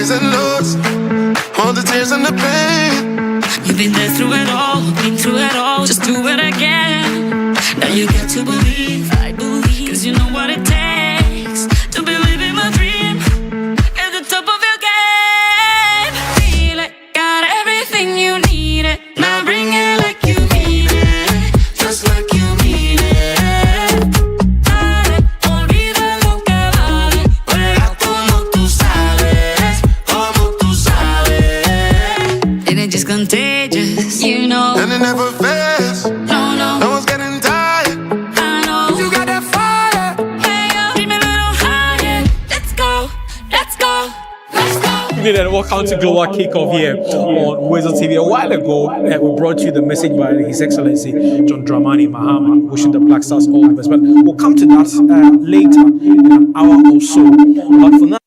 highs and lows, all the tears and the pain. You've been there through it all, been through it all, just do it again. Now you got to believe, I believe, cause you know what it takes to believe in my dream. At the top of your game, feel it, got everything you needed. Now bring it like you mean it, just like you mean it. Dale, olvida lo que vale, juega como tú sabes, and it's just contagious, you know. And it never fails. No, no, No one's getting tired. I know. You got that fire. Hey, yo, dream a little higher. Let's go, let's go, let's go. Good evening and welcome to Global Kickoff here on WoezorTV. A while ago, we brought you the message by His Excellency John Dramani Mahama, wishing the Black Stars all the best. But we'll come to that later in an hour or so. But for now,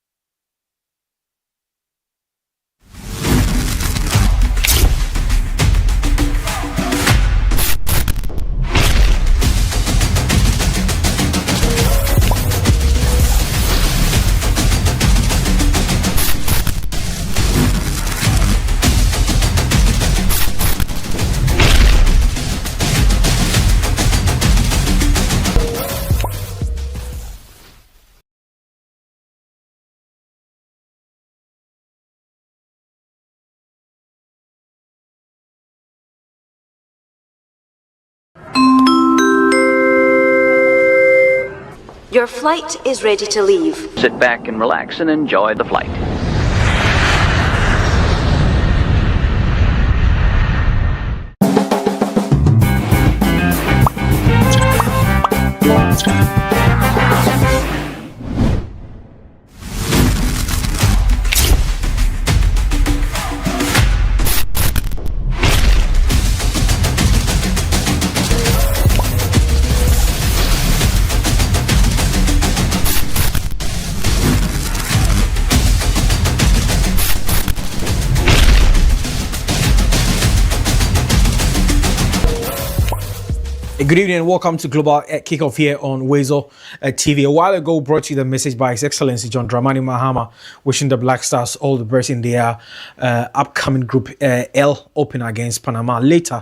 Your flight is ready to leave. Sit back and relax and enjoy the flight. good evening and welcome to Global Kickoff here on WoezorTV. A while ago, brought you the message by His Excellency John Dramani Mahama, wishing the Black Stars all the best in their upcoming Group L open against Panama later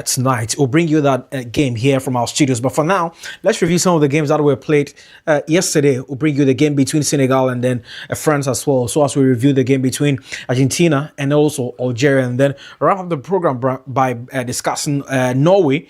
tonight. We'll bring you that game here from our studios. But for now, let's review some of the games that were played yesterday. We'll bring you the game between Senegal and then France as well. So as we review the game between Argentina and also Algeria, and then wrap up the program by discussing Norway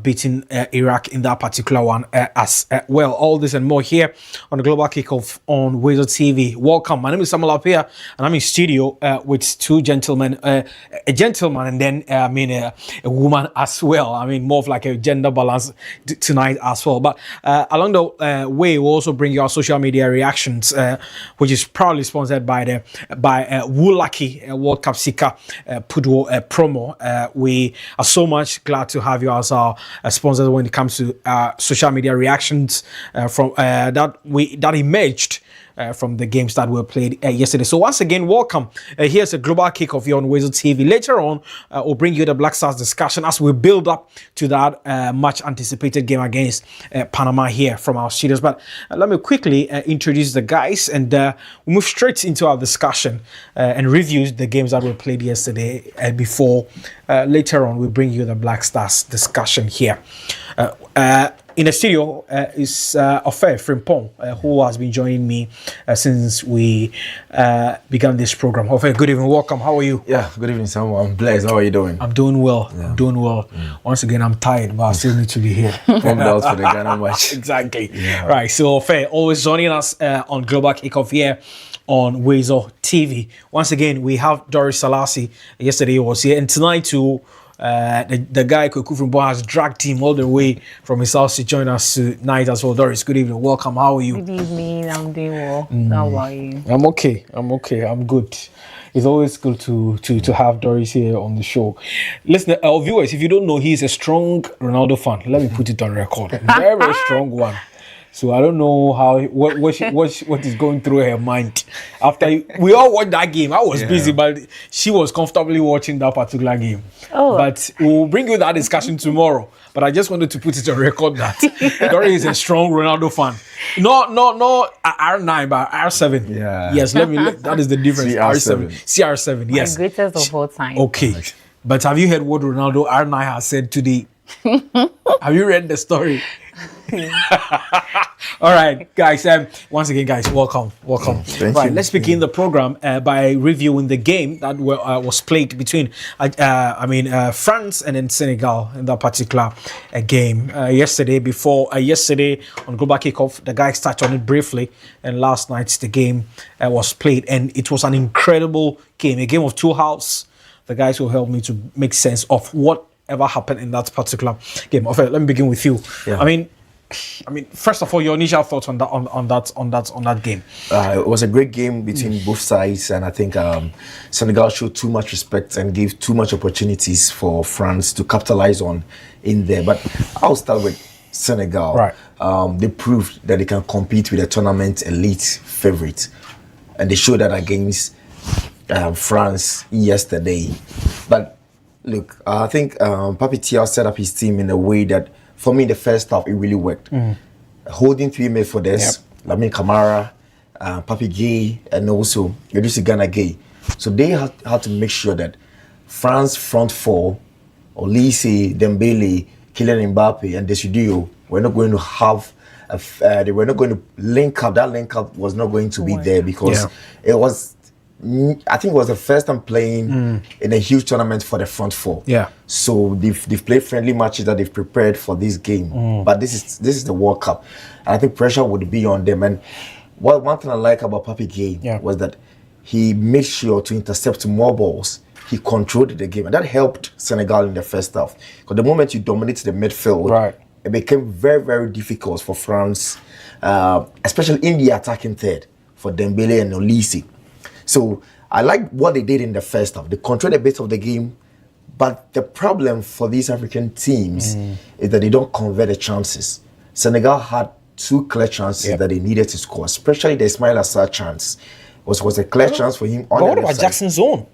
beating Iraq in that particular one as well. All this and more here on the Global Kickoff on WoezorTV. Welcome. My name is Samuel Apia and I'm in studio with two gentlemen, a gentleman and then a woman as well. I mean, more of like a gender balance tonight as well. But along the way, we'll also bring you our social media reactions, which is proudly sponsored by Woolaki World Cup Sika Pudwo promo. We are so much glad to have you as our sponsors when it comes to social media reactions from that emerged from the games that were played yesterday. So once again, welcome. Here's a Global Kickoff here on WoezorTV. Later on, we'll bring you the Black Stars discussion as we build up to that much anticipated game against Panama here from our studios. But let me quickly introduce the guys and we'll move straight into our discussion and review the games that were played yesterday before later on we'll bring you the Black Stars discussion here. In the studio is Ofe Frimpong, who has been joining me since we began this program. Ofe, good evening, welcome. How are you? Yeah, good evening, Samuel. I'm blessed. How are you doing? I'm doing well. Yeah. I'm doing well. Once again, I'm tired, but I still need to be here. Pumped out for the Ghana match. Exactly. Yeah. Right. So, Ofe, always joining us on Global Kickoff here on WoezorTV. Once again, we have Doris Salasi. Yesterday he was here, and tonight too. The guy Kweku from Bo has dragged him all the way from his house to join us tonight as well. Doris, good evening, welcome. How are you? Good evening, I'm doing well. How are you? I'm okay. I'm good. It's always good to have Doris here on the show. Listen, our viewers, if you don't know, he's a strong Ronaldo fan. Let me put it on record. Very, very strong one. So I don't know how what is going through her mind after we all watched that game. I was busy, but she was comfortably watching that particular game. Oh. But we'll bring you that discussion tomorrow. But I just wanted to put it on record that Dory is a strong Ronaldo fan. No, R9, but R7. Yeah. Yes, that is the difference. CR7. CR7, yes. My greatest of all time. Okay. But have you heard what Ronaldo R9 has said today? Have you read the story? All right, guys. Once again, guys, welcome. Thank Right, you. let's begin the program by reviewing the game that was played between, France and then Senegal in that particular game yesterday. Yesterday on Global Kickoff, the guys touched on it briefly, and last night the game was played, and it was an incredible game, a game of two halves. The guys will help me to make sense of whatever happened in that particular game. Okay, let me begin with you. Yeah. I mean, first of all, your initial thoughts on that game. It was a great game between both sides, and I think Senegal showed too much respect and gave too much opportunities for France to capitalize on in there. But I'll start with Senegal. Right. They proved that they can compete with a tournament elite favorite, and they showed that against France yesterday. But look, I think Papi Thiaw set up his team in a way that, for me, in the first half, it really worked. Holding three midfielders, Lamine Camara, Papi Gay, and also Idrissa Gana Gay. So they had to make sure that France front four, Olise, Dembele, Kylian Mbappe, and Desidio were not going to have. They were not going to link up. That link up was not going to be there because it was. I think it was the first time playing in a huge tournament for the front four. Yeah. So they've played friendly matches that they've prepared for this game. But this is the World Cup, and I think pressure would be on them. And one thing I like about Papi Gay was that he made sure to intercept more balls. He controlled the game, and that helped Senegal in the first half. Because the moment you dominated the midfield, it became very, very difficult for France, especially in the attacking third for Dembele and Olise. So I like what they did in the first half. They controlled a bit of the game, but the problem for these African teams is that they don't convert the chances. Senegal had two clear chances that they needed to score, especially the Ismail Assar chance. Was a clear chance for him on the what left about side. Jackson's own?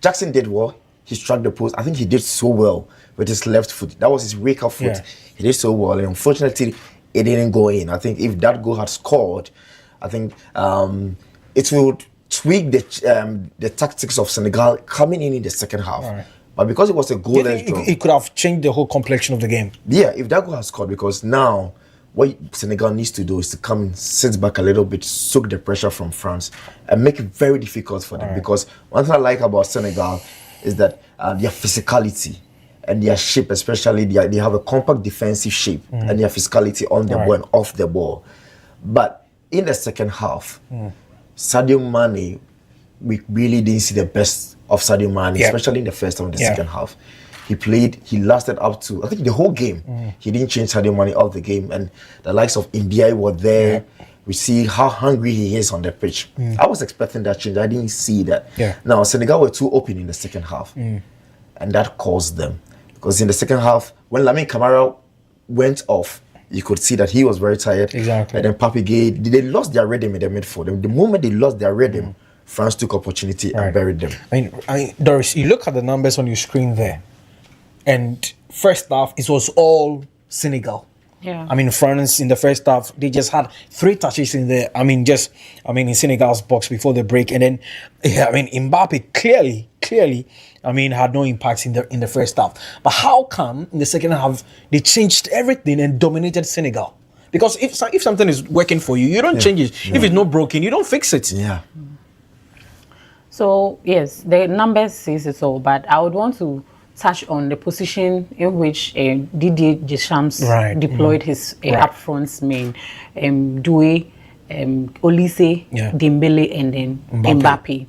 Jackson did well. He struck the post. I think he did so well with his left foot. That was his wake-up foot. Yeah. He did so well, and unfortunately, it didn't go in. I think if that goal had scored, I think it would tweak the tactics of Senegal coming in the second half. Right. But because it was a goalless draw, It could have changed the whole complexion of the game. yeah, if that goal has scored, because now what Senegal needs to do is to come and sit back a little bit, soak the pressure from France, and make it very difficult for them. Because one thing I like about Senegal is that their physicality and their shape, especially they have a compact defensive shape and their physicality on the ball and off the ball. But in the second half, Sadio Mane, we really didn't see the best of Sadio Mane, especially in the first half and the second half. He lasted up to, I think, the whole game. He didn't change Sadio Mane out of the game, and the likes of India were there. We see how hungry he is on the pitch. I was expecting that change. I didn't see that. Now, Senegal were too open in the second half, and that caused them. Because in the second half, when Lamine Camara went off, you could see that he was very tired. Exactly. And then Papi Gay, they lost their rhythm in the midfield. The moment they lost their rhythm, France took opportunity and buried them. I mean, Doris, you look at the numbers on your screen there, and first half, it was all Senegal. Yeah. I mean, France in the first half, they just had 3 touches in the, in Senegal's box before the break. And then, Mbappe clearly, had no impact in the first half. But how come in the second half, they changed everything and dominated Senegal? Because if something is working for you, you don't change it. If it's not broken, you don't fix it. Yeah. So, yes, the numbers says it all, but I would want to touch on the position in which Didier Deschamps deployed his upfront men, Doué, Olise, Dembele, and then Mbappe.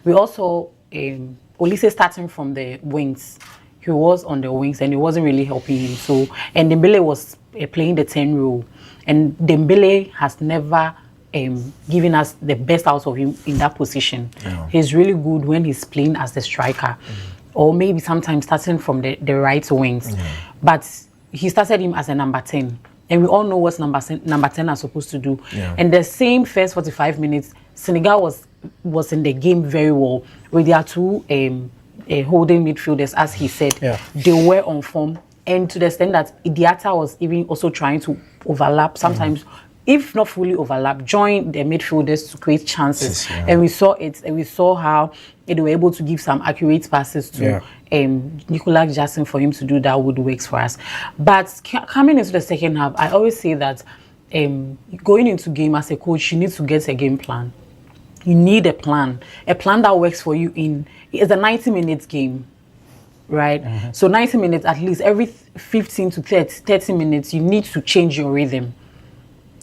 We also, Olise starting from the wings. He was on the wings and it wasn't really helping him. So, and Dembele was playing the 10 role. And Dembele has never given us the best out of him in that position. Yeah. He's really good when he's playing as the striker. Or maybe sometimes starting from the right wings. But he started him as a number 10. And we all know what number 10 are supposed to do. Yeah. And the same first 45 minutes, Senegal was in the game very well with their two holding midfielders, as he said. Yeah. They were on form, and to the extent that Idiata was even also trying to overlap sometimes. If not fully overlap, join the midfielders to create chances. Yeah. And we saw it, and we saw how they were able to give some accurate passes to Nicolas Jackson for him to do that would works for us. But coming into the second half, I always say that going into game as a coach, you need to get a game plan. You need a plan that works for you it's a 90 minutes game. Right? So 90 minutes at least, every 15 to 30 minutes, you need to change your rhythm.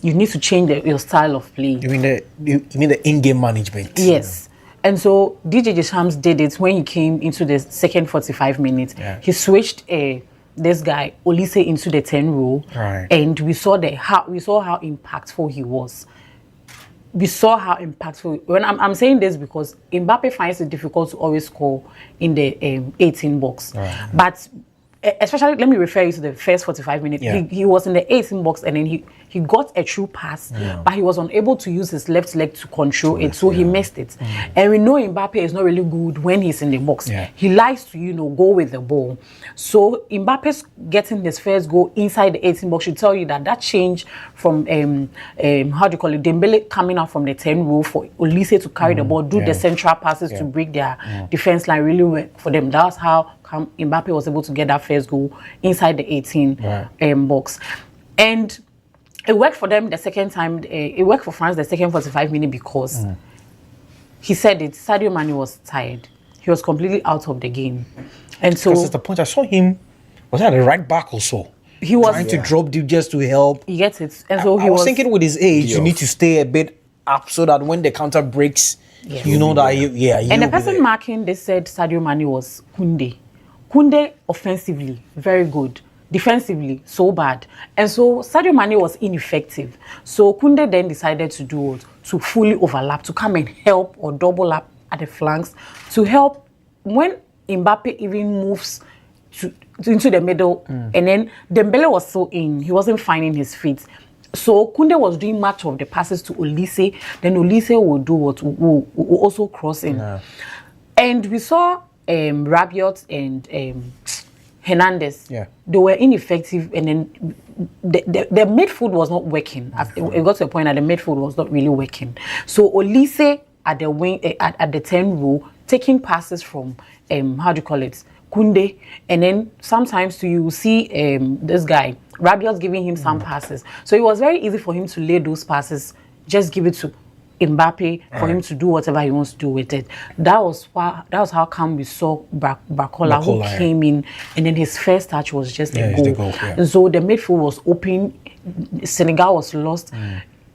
You need to change your style of play. You mean the in-game management? Yes. And so DJ Deschamps did it when he came into the second 45 minutes. Yeah. He switched this guy Olise into the 10 role, Right. and we saw how impactful he was. We saw how impactful. When I'm saying this because Mbappe finds it difficult to always score in the 18 box, Right. but especially let me refer you to the first 45 minutes. Yeah. He was in the 18 box, and then he got a true pass, but he was unable to use his left leg to control it, so he missed it. And we know Mbappe is not really good when he's in the box. Yeah. He likes to go with the ball. So Mbappe's getting his first goal inside the 18 box should tell you that change from Dembele coming out from the 10 row for Olise to carry the ball, do the central passes to break their defense line really well for them. That's how Mbappe was able to get that first goal inside the 18 box. And it worked for them the second time. It worked for France the second 45 minutes because he said it. Sadio Mane was tired. He was completely out of the game, and so Because at the point I saw him, was that the right back also? he was Trying to drop deep just to help. He gets it, and so I he was thinking with his age, you Yeah. need to stay a bit up so that when the counter breaks, Yes. you know that And the person marking, they said Sadio Mane was Kunde. Kunde offensively, very good. Defensively, so bad. And so Sadio Mane was ineffective. So Kunde then decided to do what? To fully overlap, to come and help or double up at the flanks, to help when Mbappe even moves into the middle. And then Dembele was so in, he wasn't finding his feet. So Kunde was doing much of the passes to Olise. Then Olise will do what? Will also cross in. And we saw Rabiot and Hernandez. Yeah. They were ineffective, and then the midfield was not working. It got to a point that the midfield was not really working. So Olise at the wing, at the 10 row, taking passes from Kunde, and then sometimes you see this guy Rabiot giving him some passes. So it was very easy for him to lay those passes, just give it to Mbappe for him to do whatever he wants to do with it. That was how come we saw Bakola who came in, and then his first touch was just a goal. And so the midfield was open. Senegal was lost.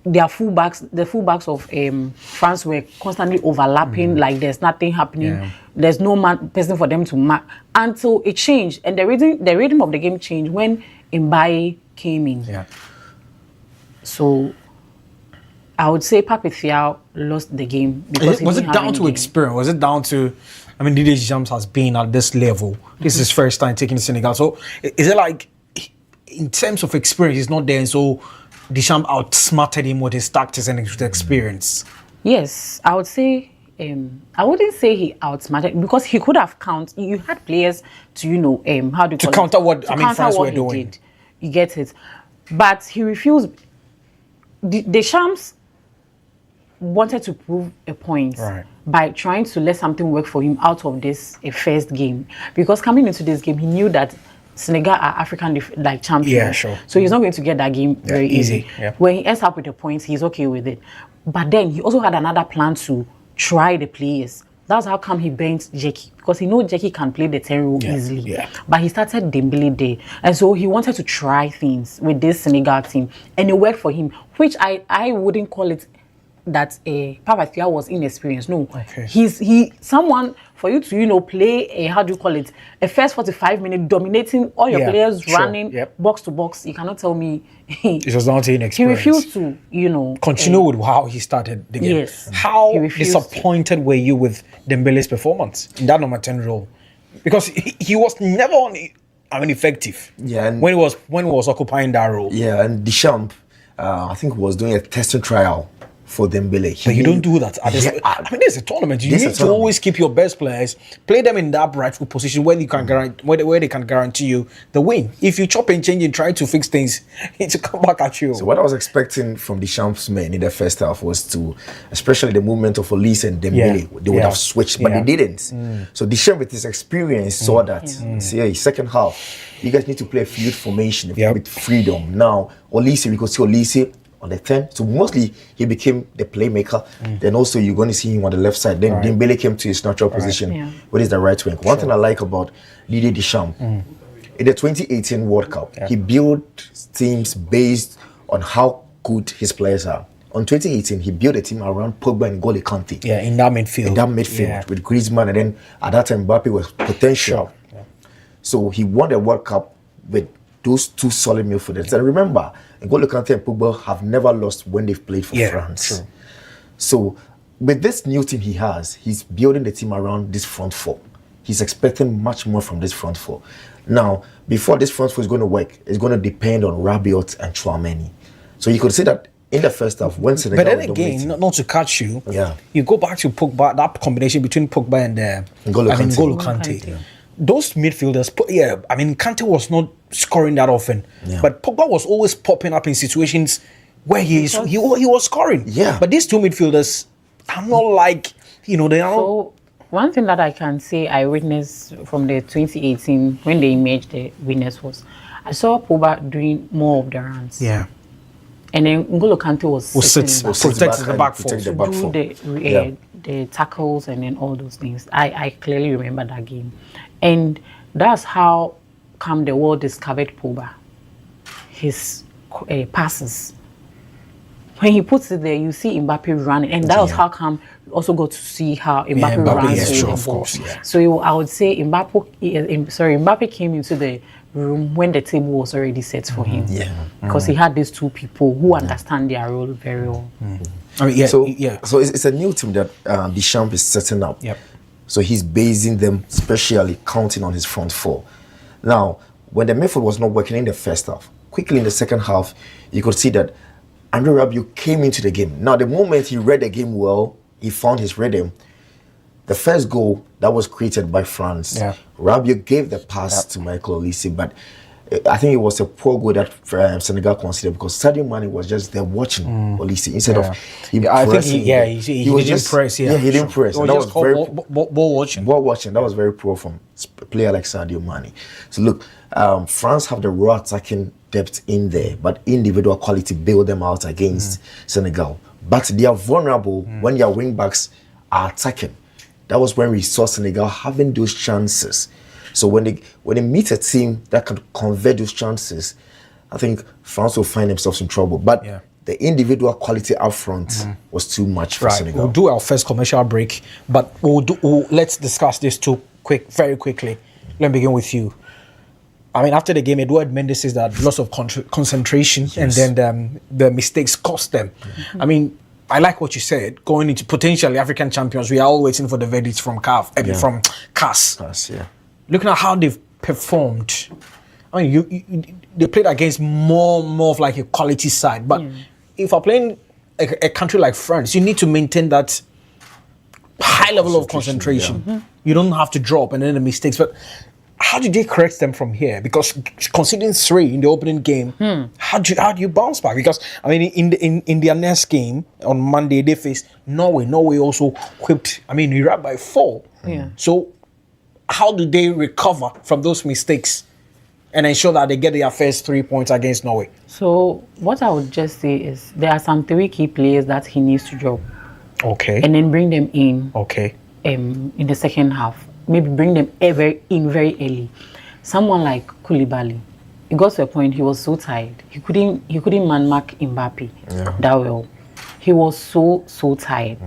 The fullbacks of France were constantly overlapping, like there's nothing happening. There's no person for them to mark until it changed, and the rhythm of the game changed when Mbaye came in. So I would say Pape Thiaw lost the game because was it down to experience? Was it down to? I mean, Didier Deschamps has been at this level. This is his first time taking Senegal. So is it like, in terms of experience, he's not there, and so Deschamps outsmarted him with his tactics and his experience? Yes, I would say. I wouldn't say he outsmarted because he could have counted. You had players to to counter what France were doing. You get it, but he refused. Deschamps wanted to prove a point by trying to let something work for him out of this first game, because coming into this game he knew that Senegal are African champions. Yeah, sure. So he's not going to get that game very easy. Yeah. When he ends up with the points, he's okay with it. But then he also had another plan to try the players. That's how come he bent Jackie, because he knows Jackie can play the 10 role easily. Yeah. But he started Dembele there. And so he wanted to try things with this Senegal team. And it worked for him, which I wouldn't call it that Pape Thiaw was inexperienced. No. Okay. He someone for you to play a first 45 minutes dominating all your players running box to box. You cannot tell me it was not inexperience. He refused to continue with how he started the game. Yes. How disappointed were you with Dembele's performance in that number 10 role? Because he was never on effective. Yeah, and when he was occupying that role. yeah, and Deschamps, I think was doing a testing trial for Dembele. But you don't do that. Yeah, I mean, there's a tournament. You there's a need to tournament. always keep your best players, play them in that rightful position where you can where they can guarantee you the win. If you chop and change and try to fix things, it's come back at you. So what I was expecting from Deschamps' men in the first half was to, especially the movement of Olise and Dembele, they would have switched, but they didn't. So Deschamps, with his experience, saw that. See, second half, you guys need to play a fluid formation with freedom. Now, Olise, we could see Olise on the 10, so mostly he became the playmaker. Then also you're going to see him on the left side. Then Dembele came to his natural position, which is the right wing. One thing I like about Didier Deschamps, in the 2018 World Cup, he built teams based on how good his players are. On 2018, he built a team around Pogba and N'Golo Kante. Yeah, in that midfield. With Griezmann, and then at that time Mbappe was potential. So he won the World Cup with those two solid midfielders. And remember, N'Golo Kante and Pogba have never lost when they've played for France. True. So with this new team he has, he's building the team around this front four. He's expecting much more from this front four. Now, before this front four is going to work, it's going to depend on Rabiot and Tchouameni. So you could say that in the first half, when Senegal But then again, not to catch you, you go back to Pogba, that combination between Pogba and N'Golo Kante. Those midfielders, Kante was not scoring that often, but Pogba was always popping up in situations where he was scoring. Yeah. But these two midfielders are not like, they are So one thing that I can say I witnessed from the 2018 when they emerged the winners was I saw Pogba doing more of the runs. Yeah. And then N'Golo Kante was protecting the back four. To do the tackles and then all those things. I clearly remember that game. And that's how come the world discovered Pogba. His passes. When he puts it there, you see Mbappe running. And that was how come you also got to see how Mbappe runs with the ball. So I would say Mbappe came into the room when the table was already set for him. Because he had these two people who understand their role very well. So it's a new team that Deschamps is setting up. So he's basing them, especially counting on his front four. Now, when the midfield was not working in the first half, quickly in the second half, you could see that Andre Rabiot came into the game. Now, the moment he read the game well, he found his rhythm. The first goal that was created by France, Rabiot gave the pass to Michael Olise, but I think it was a poor goal that Senegal considered because Sadio Mane was just there watching Olise instead of him pressing. He was just press. He didn't press. That was very ball watching. Ball watching. That was very poor from a player like Sadio Mane. So look, France have the raw attacking depth in there, but individual quality bail them out against Senegal. But they are vulnerable when their wing backs are attacking. That was when we saw Senegal having those chances. So when they meet a team that can convert those chances, I think France will find themselves in trouble. But the individual quality up front was too much for Senegal. We'll do our first commercial break, but let's discuss this very quickly. Let me begin with you. I mean, after the game, Edouard Mendes says that loss of concentration and then the mistakes cost them. I mean, I like what you said. Going into potentially African champions, we are all waiting for the verdicts from from CAS. Looking at how they've performed, I mean, they played against more of like a quality side. But if you're playing a country like France, you need to maintain that high level of concentration. You don't have to drop and then the mistakes. But how do they correct them from here? Because conceding 3 in the opening game, how do you bounce back? Because I mean, in their next game on Monday, they faced Norway. Norway also whipped. I mean, Iraq by 4. So how do they recover from those mistakes and ensure that they get their first 3 points against Norway? So what I would just say is there are some 3 key players that he needs to drop. Okay. And then bring them in. Okay. In the second half. Maybe bring them very early. Someone like Koulibaly. It got to a point he was so tired. He couldn't man-mark Mbappe that well. He was so tired.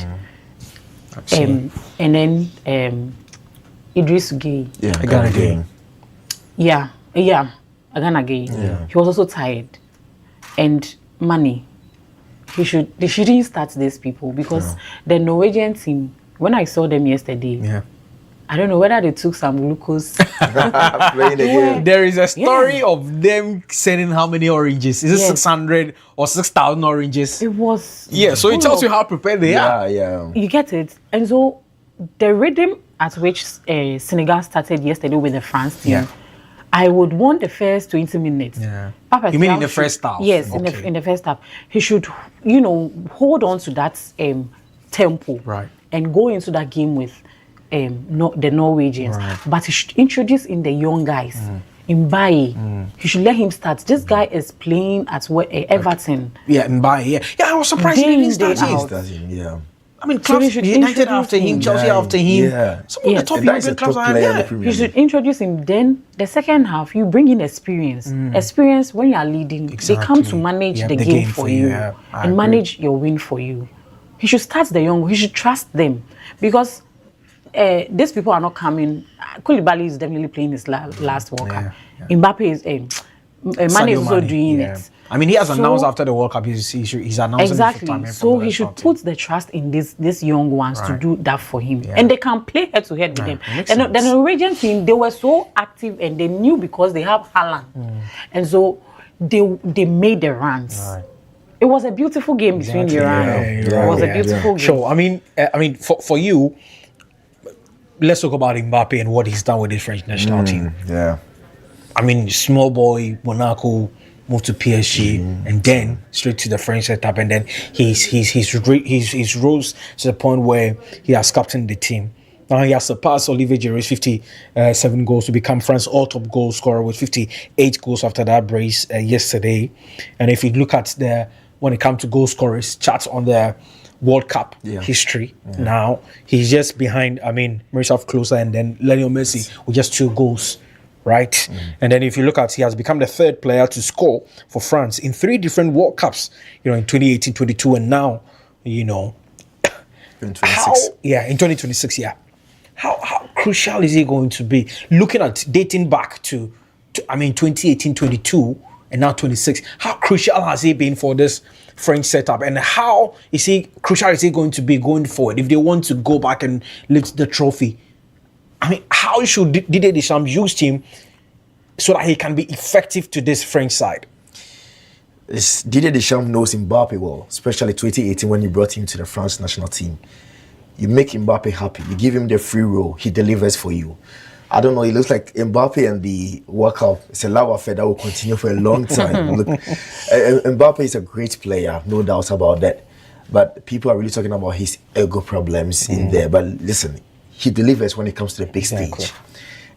And then Idris Gueye. Agana Gueye. Agana Gueye. He was also tired. And Mane. They shouldn't start these people because the Norwegian team, when I saw them yesterday, I don't know whether they took some glucose. Playing the game. There is a story of them sending how many oranges? Is it 600 or 6,000 oranges? It was. Yeah, so it tells you how prepared they are. Yeah. You get it? And so the rhythm at which Senegal started yesterday with the France team, I would want the first 20 minutes. Yeah. Papa You mean in Thiaw the first half? Yes, Okay. in the first half. He should, hold on to that tempo. Right. And go into that game with the Norwegians. Right. But he should introduce in the young guys. In Baye, he should let him start. This guy is playing at Everton. Yeah, Mbaye. Yeah, I was surprised he Day in, didn't start day him. out. Yeah. I mean, So clubs, they should United introduce after him, him. Chelsea after him. Yeah. Some of the Yes. top And that is European a clubs top are player in the there. Premier You League. should introduce him. Then the second half, you bring in experience. Experience when you are leading, they come to Exactly. manage Yeah, the the game game for for you you, yeah. I and agree. manage your win for you. He should start the young. He should trust them because these people are not coming. Koulibaly is definitely playing his last World Cup. Yeah. Mbappe is Mane Sadio is also Mane, doing yeah. it. I mean, he has So- announced after the World Cup, he's announcing Exactly. his retirement from So the he should national team. put the trust in these young ones to Right. do that for him, Yeah. and they can play head to head with Right. them. It makes And the sense. Norwegian team, they were so active and they knew because they have Haaland, and so they made the runs. Right. It was a beautiful game between Iran. Yeah, It was a yeah. beautiful game. Sure. I mean, for you, let's talk about Mbappe and what he's done with his French national team. Yeah. I mean, small boy, Monaco, moved to PSG, and then straight to the French setup, and then he's rose to the point where he has captained the team. Now he has surpassed Olivier Giroud's 57 goals to become France's all-top goal scorer with 58 goals after that brace yesterday. And if you look at when it comes to goal scorers charts on the World Cup history, now he's just behind, Miroslav Klose and then Lionel Messi with just 2 goals. Right, and then if you look at, he has become the 3rd player to score for France in 3 different World Cups. In 2018, 22, and now, In 26. In 2026. Yeah, how crucial is he going to be? Looking at dating back to 2018, 22, and now 26. How crucial has he been for this French setup, and how crucial is he going to be going forward if they want to go back and lift the trophy? How should Didier Deschamps use him so that he can be effective to this French side? Didier Deschamps knows Mbappe well, especially 2018 when you brought him to the France national team. You make Mbappe happy. You give him the free roll. He delivers for you. I don't know. It looks like Mbappe and the World Cup, it's a love affair that will continue for a long time. Look, Mbappe is a great player, no doubt about that. But people are really talking about his ego problems in there. But listen, he delivers when it comes to the big stage.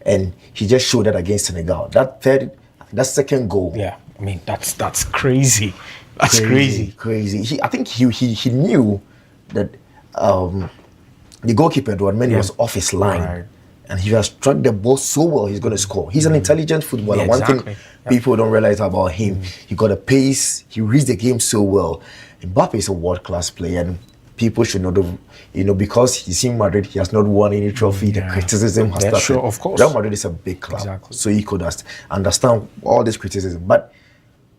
And he just showed that against Senegal. That second goal. Yeah, that's crazy. That's crazy. Crazy. I think he knew that the goalkeeper, Edouard Mendy, was off his line. Right. And he has struck the ball so well, he's going to score. He's an intelligent footballer. Yeah, One exactly. thing people don't realize about him, he got a pace, he reads the game so well. Mbappe is a world-class player, and people should know, because he's in Madrid, he has not won any trophy. The criticism has started. Sure, of course. Real Madrid is a big club, Exactly. so he could understand all this criticism. But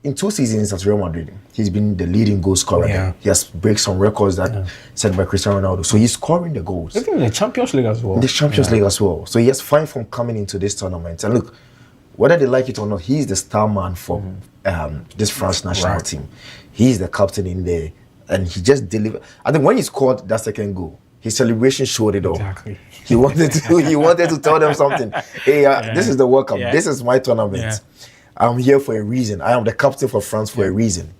in 2 seasons at Real Madrid, he's been the leading goal scorer. Yeah. He has break some records that set by Cristiano Ronaldo. So he's scoring the goals. Even in the Champions League as well. The Champions League as well. So he has fine from coming into this tournament. And look, whether they like it or not, he's the star man for this France national team. He's the captain in there. And he just delivered. I think when he scored that second goal, his celebration showed it all. Exactly. He wanted to tell them something. Hey, this is the World Cup. Yeah. This is my tournament. Yeah. I'm here for a reason. I am the captain for France for a reason.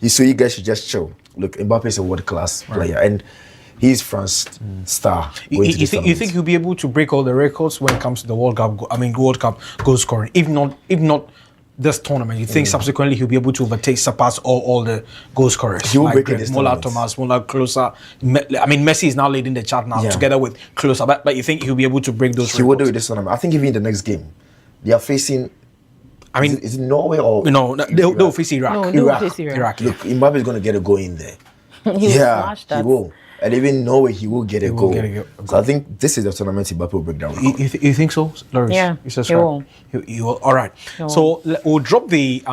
So you guys should just chill. Look, Mbappe is a world-class player, and he's France's star. You think he'll be able to break all the records when it comes to the World Cup? World Cup goal scoring. If not this tournament, you think subsequently he'll be able to surpass all the goal scorers? He will break it this Muller, tournament. Thomas, Muller, Klose. Messi is now leading the chart now together with Klose. But you think he'll be able to break those He will records? do it this tournament. I think even in the next game, they are facing. Is it Norway or they'll face Iraq. No, they will face Iraq. Look, Mbappe is going to get a goal in there. He will smash that. he will. And even Norway, he will get a goal. get a goal. So I think this is the tournament Mbappe will break down. You think so, Loris? Yeah, You subscribe? He will. All right. So we'll drop the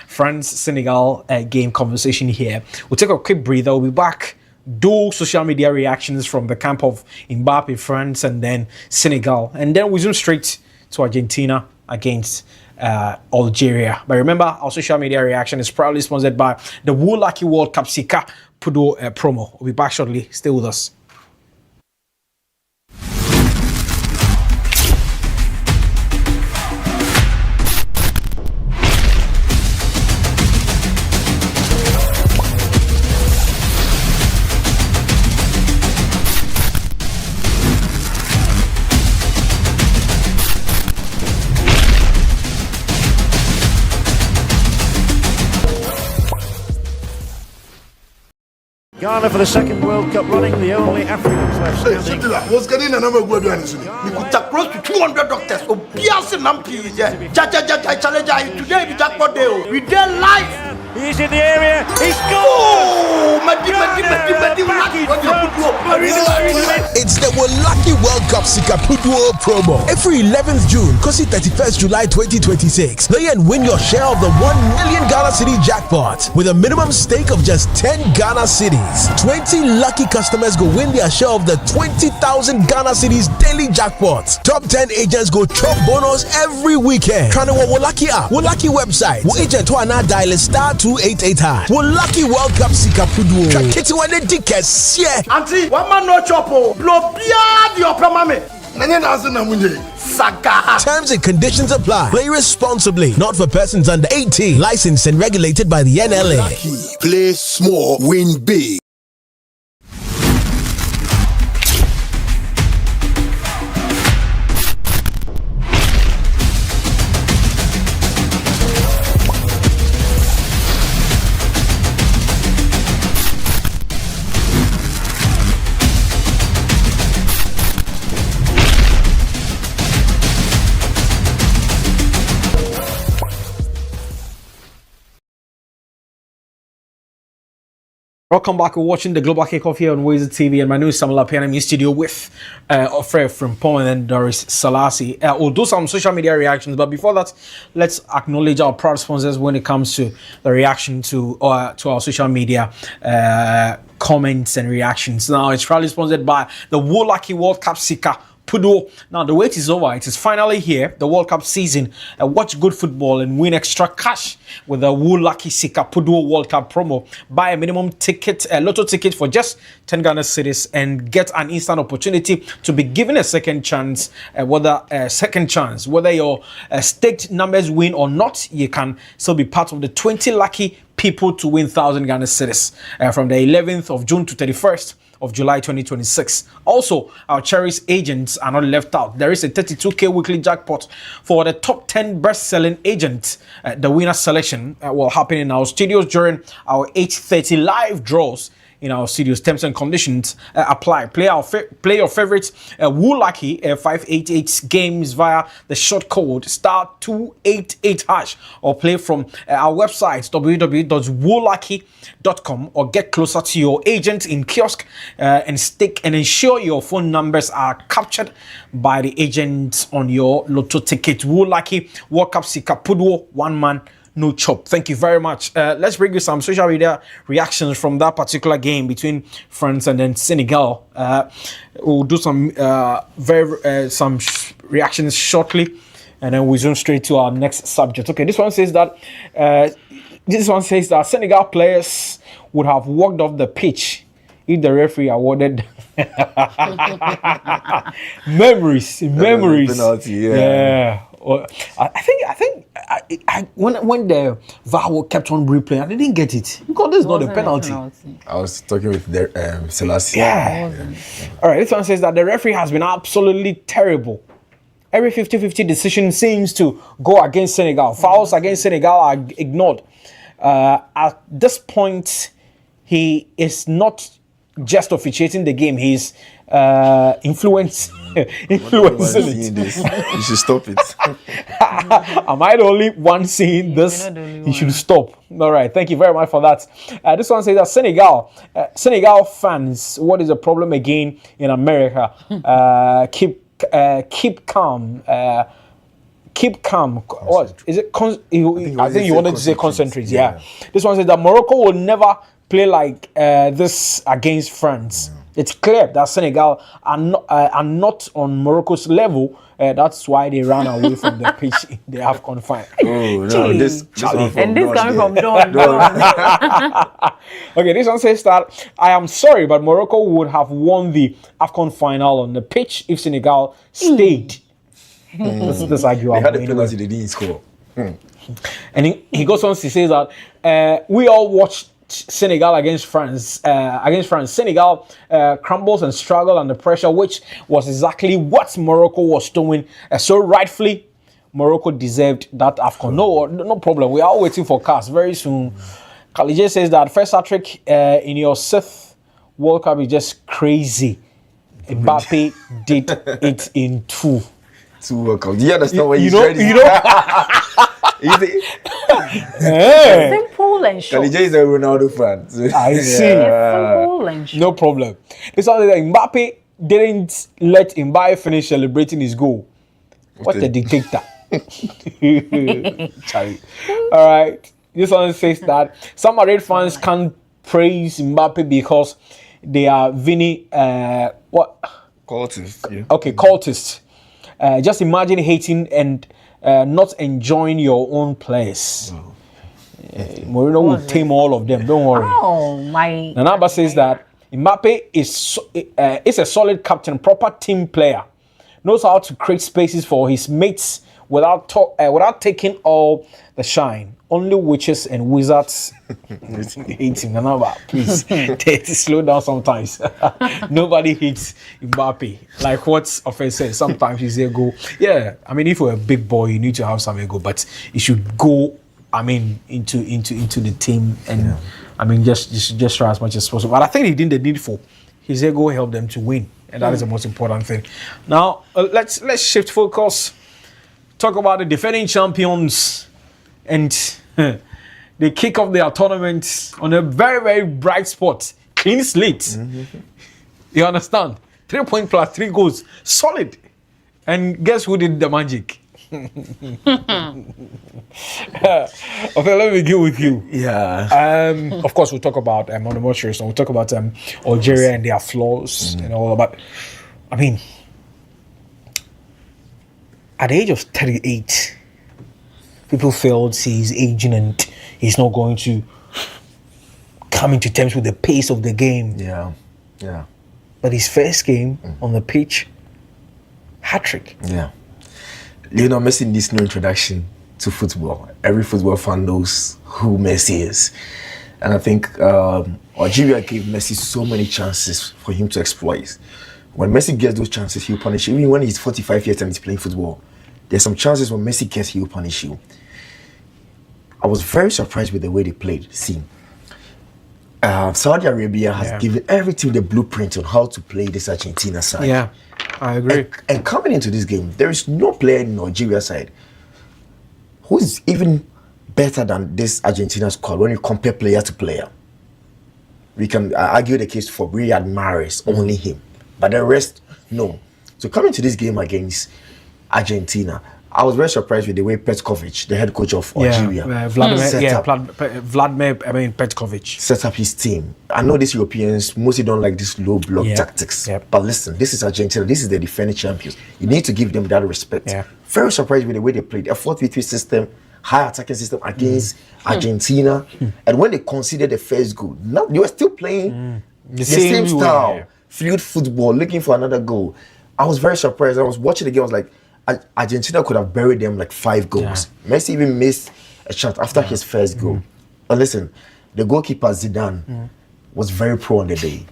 France-Senegal game conversation here. We'll take a quick breather. We'll be back do social media reactions from the camp of Mbappe, France, and then Senegal. And then we zoom straight to Argentina against Algeria. But remember, our social media reaction is proudly sponsored by the Lucky World Cup Sika Pudo promo. We'll be back shortly. Stay with us. Ghana for the second World Cup running, the only Africans left standing. What's getting a number of good ones? We could take close to 200 doctors. Oh, Pias and Nampi, challenge today, we jackpot day. We dare live. He's in the area. He's gone. Oh, it's the Lucky World Cup Sika Puduo promo. Every 11th June, Kosi 31st July 2026. Play and win your share of the 1 million Ghana City jackpot with a minimum stake of just 10 Ghana cities. 20 lucky customers go win their share of the 20,000 Ghana cities daily jackpot. Top 10 agents go chop bonus every weekend. Trying to Lucky app, Lucky website. Agent to an dial star 288 hash. Lucky World Cup Sika Puduo. Kitty one the tickets, yeah. Auntie, one man no chopo. Blow bia di opera mame. Nanye nazo na munye. Saga. Terms and conditions apply. Play responsibly. Not for persons under 18. Licensed and regulated by the NLA. Lucky. Play small, win big. Welcome back. We're watching the Global Kickoff here on WoezorTV, and my name is Samuel Appiah. I'm in studio with Ofre from Pom and then Doris Salasi. We'll do some social media reactions, but before that, let's acknowledge our proud sponsors when it comes to the reaction to our social media comments and reactions. Now, it's proudly sponsored by the Lucky World Cup Sika Pudo. Now, the wait is over. It is finally here, the World Cup season. Watch good football and win extra cash with the Lucky Sika Pudo World Cup promo. Buy a minimum ticket, a lotto ticket for just 10 Ghana cedis and get an instant opportunity to be given a second chance. Whether your staked numbers win or not, you can still be part of the 20 lucky people to win 1,000 Ghana cedis from the 11th of June to 31st of July 2026. Also, our cherished agents are not left out. There is a 32k weekly jackpot for the top 10 best-selling agents. The winner selection will happen in our studios during our 8:30 live draws in our studios. Terms and conditions apply. Play your favorites Lucky 588 games via the short code *288 hash, or play from our website www.wolucky.com, or get closer to your agent in kiosk and stick and ensure your phone numbers are captured by the agents on your lotto ticket. Lucky World Cup Sika Puduo, one man, no chop. Thank you very much. Let's bring you some social media reactions from that particular game between France and then Senegal. We'll do some reactions shortly, and then we zoom straight to our next subject. Okay, this one says that Senegal players would have walked off the pitch if the referee awarded memories. Penalty, yeah. Well, I think when the VAR kept on replaying, I didn't get it because this is not a penalty. I was talking with the Selassie. Yeah. All right, this one says that the referee has been absolutely terrible. Every 50-50 decision seems to go against Senegal. Fouls against Senegal are ignored. At this point, he is not just officiating the game. He's influencing it. You should stop it. Am I the only one seeing this? He should stop. All right, thank you very much for that. This one says that Senegal fans, what is the problem again in America? Keep calm. Keep calm. What is it? I think you wanted to say concentrate. Yeah. This one says that Morocco will never play like this against France, it's clear that Senegal are not on Morocco's level. That's why they ran away from the pitch in the AFCON final. Oh, no, this one And this coming from Don. Okay, this one says that I am sorry, but Morocco would have won the AFCON final on the pitch if Senegal stayed. This argue they had a penalty, they didn't score. And he goes on to say that we all watched Senegal against France. Senegal crumbles and struggle under pressure, which was exactly what Morocco was doing. So rightfully, Morocco deserved that AFCON. No problem. We are waiting for CAS very soon. Kalije says that first hat-trick in your 6th World Cup is just crazy. Mbappe did it in 2. 2 World Cups. Do you understand what you he's know, ready? you know. Simple and short. Kalije is a Ronaldo fan. I see. Simple and short. No problem. This one that Mbappe didn't let Mbappe finish celebrating his goal. What a dictator. Charlie. All right. This one says that some Madrid fans can't praise Mbappe because they are Vini Cultists. Yeah. Okay, cultists. Just imagine hating and not enjoying your own place. Mourinho will tame all of them. Don't worry. Oh my! Nanaba says that Mbappe is a solid captain, proper team player, knows how to create spaces for his mates without taking all the shine. Only witches and wizards hate him. Nanaba, please slow down sometimes. Nobody hates Mbappe. Like what Ofe said, sometimes you say go. Yeah, I mean, if you're a big boy, you need to have some ego, but you should go. I mean, into the team, and I mean, just try as much as possible. But I think he did the needful. His ego helped them to win, and that is the most important thing. Now, let's shift focus. Talk about the defending champions, and they kick off their tournament on a very, very bright spot, clean slate. You understand? 3 points plus 3 goals, solid. And guess who did the magic? Okay, let me begin with you. Yeah. Of course, we'll talk about on the more serious. We'll talk about Algeria and their flaws and all. But I mean, at the age of 38, people felt he's aging and he's not going to come into terms with the pace of the game. Yeah. But his first game on the pitch, hat-trick. Yeah. Lionel Messi needs no introduction to football. Every football fan knows who Messi is. And I think Algeria gave Messi so many chances for him to exploit. When Messi gets those chances, he'll punish you. Even when he's 45 years and he's playing football, there's some chances when Messi gets, he'll punish you. I was very surprised with the way they played. See, Saudi Arabia has given every team the blueprint on how to play this Argentina side. Yeah, I agree. And coming into this game, there is no player in Nigeria side who is even better than this Argentina squad when you compare player to player. We can argue the case for Riyad Mahrez, only him. But the rest, no. So coming to this game against Argentina, I was very surprised with the way Petkovic, the head coach of Algeria, Vladimir Petkovic set up his team. I know these Europeans mostly don't like this low block tactics. But listen, this is Argentina. This is the defending champions. You need to give them that respect. Very surprised with the way they played. A 4-3-3 system, high attacking system against Argentina. And when they conceded the first goal, now they were still playing the same style. Fluid football, looking for another goal. I was very surprised. I was watching the game. I was like, Argentina could have buried them like 5 goals. Messi even missed a shot after his first goal. But listen, the goalkeeper Zidane was very poor on the day.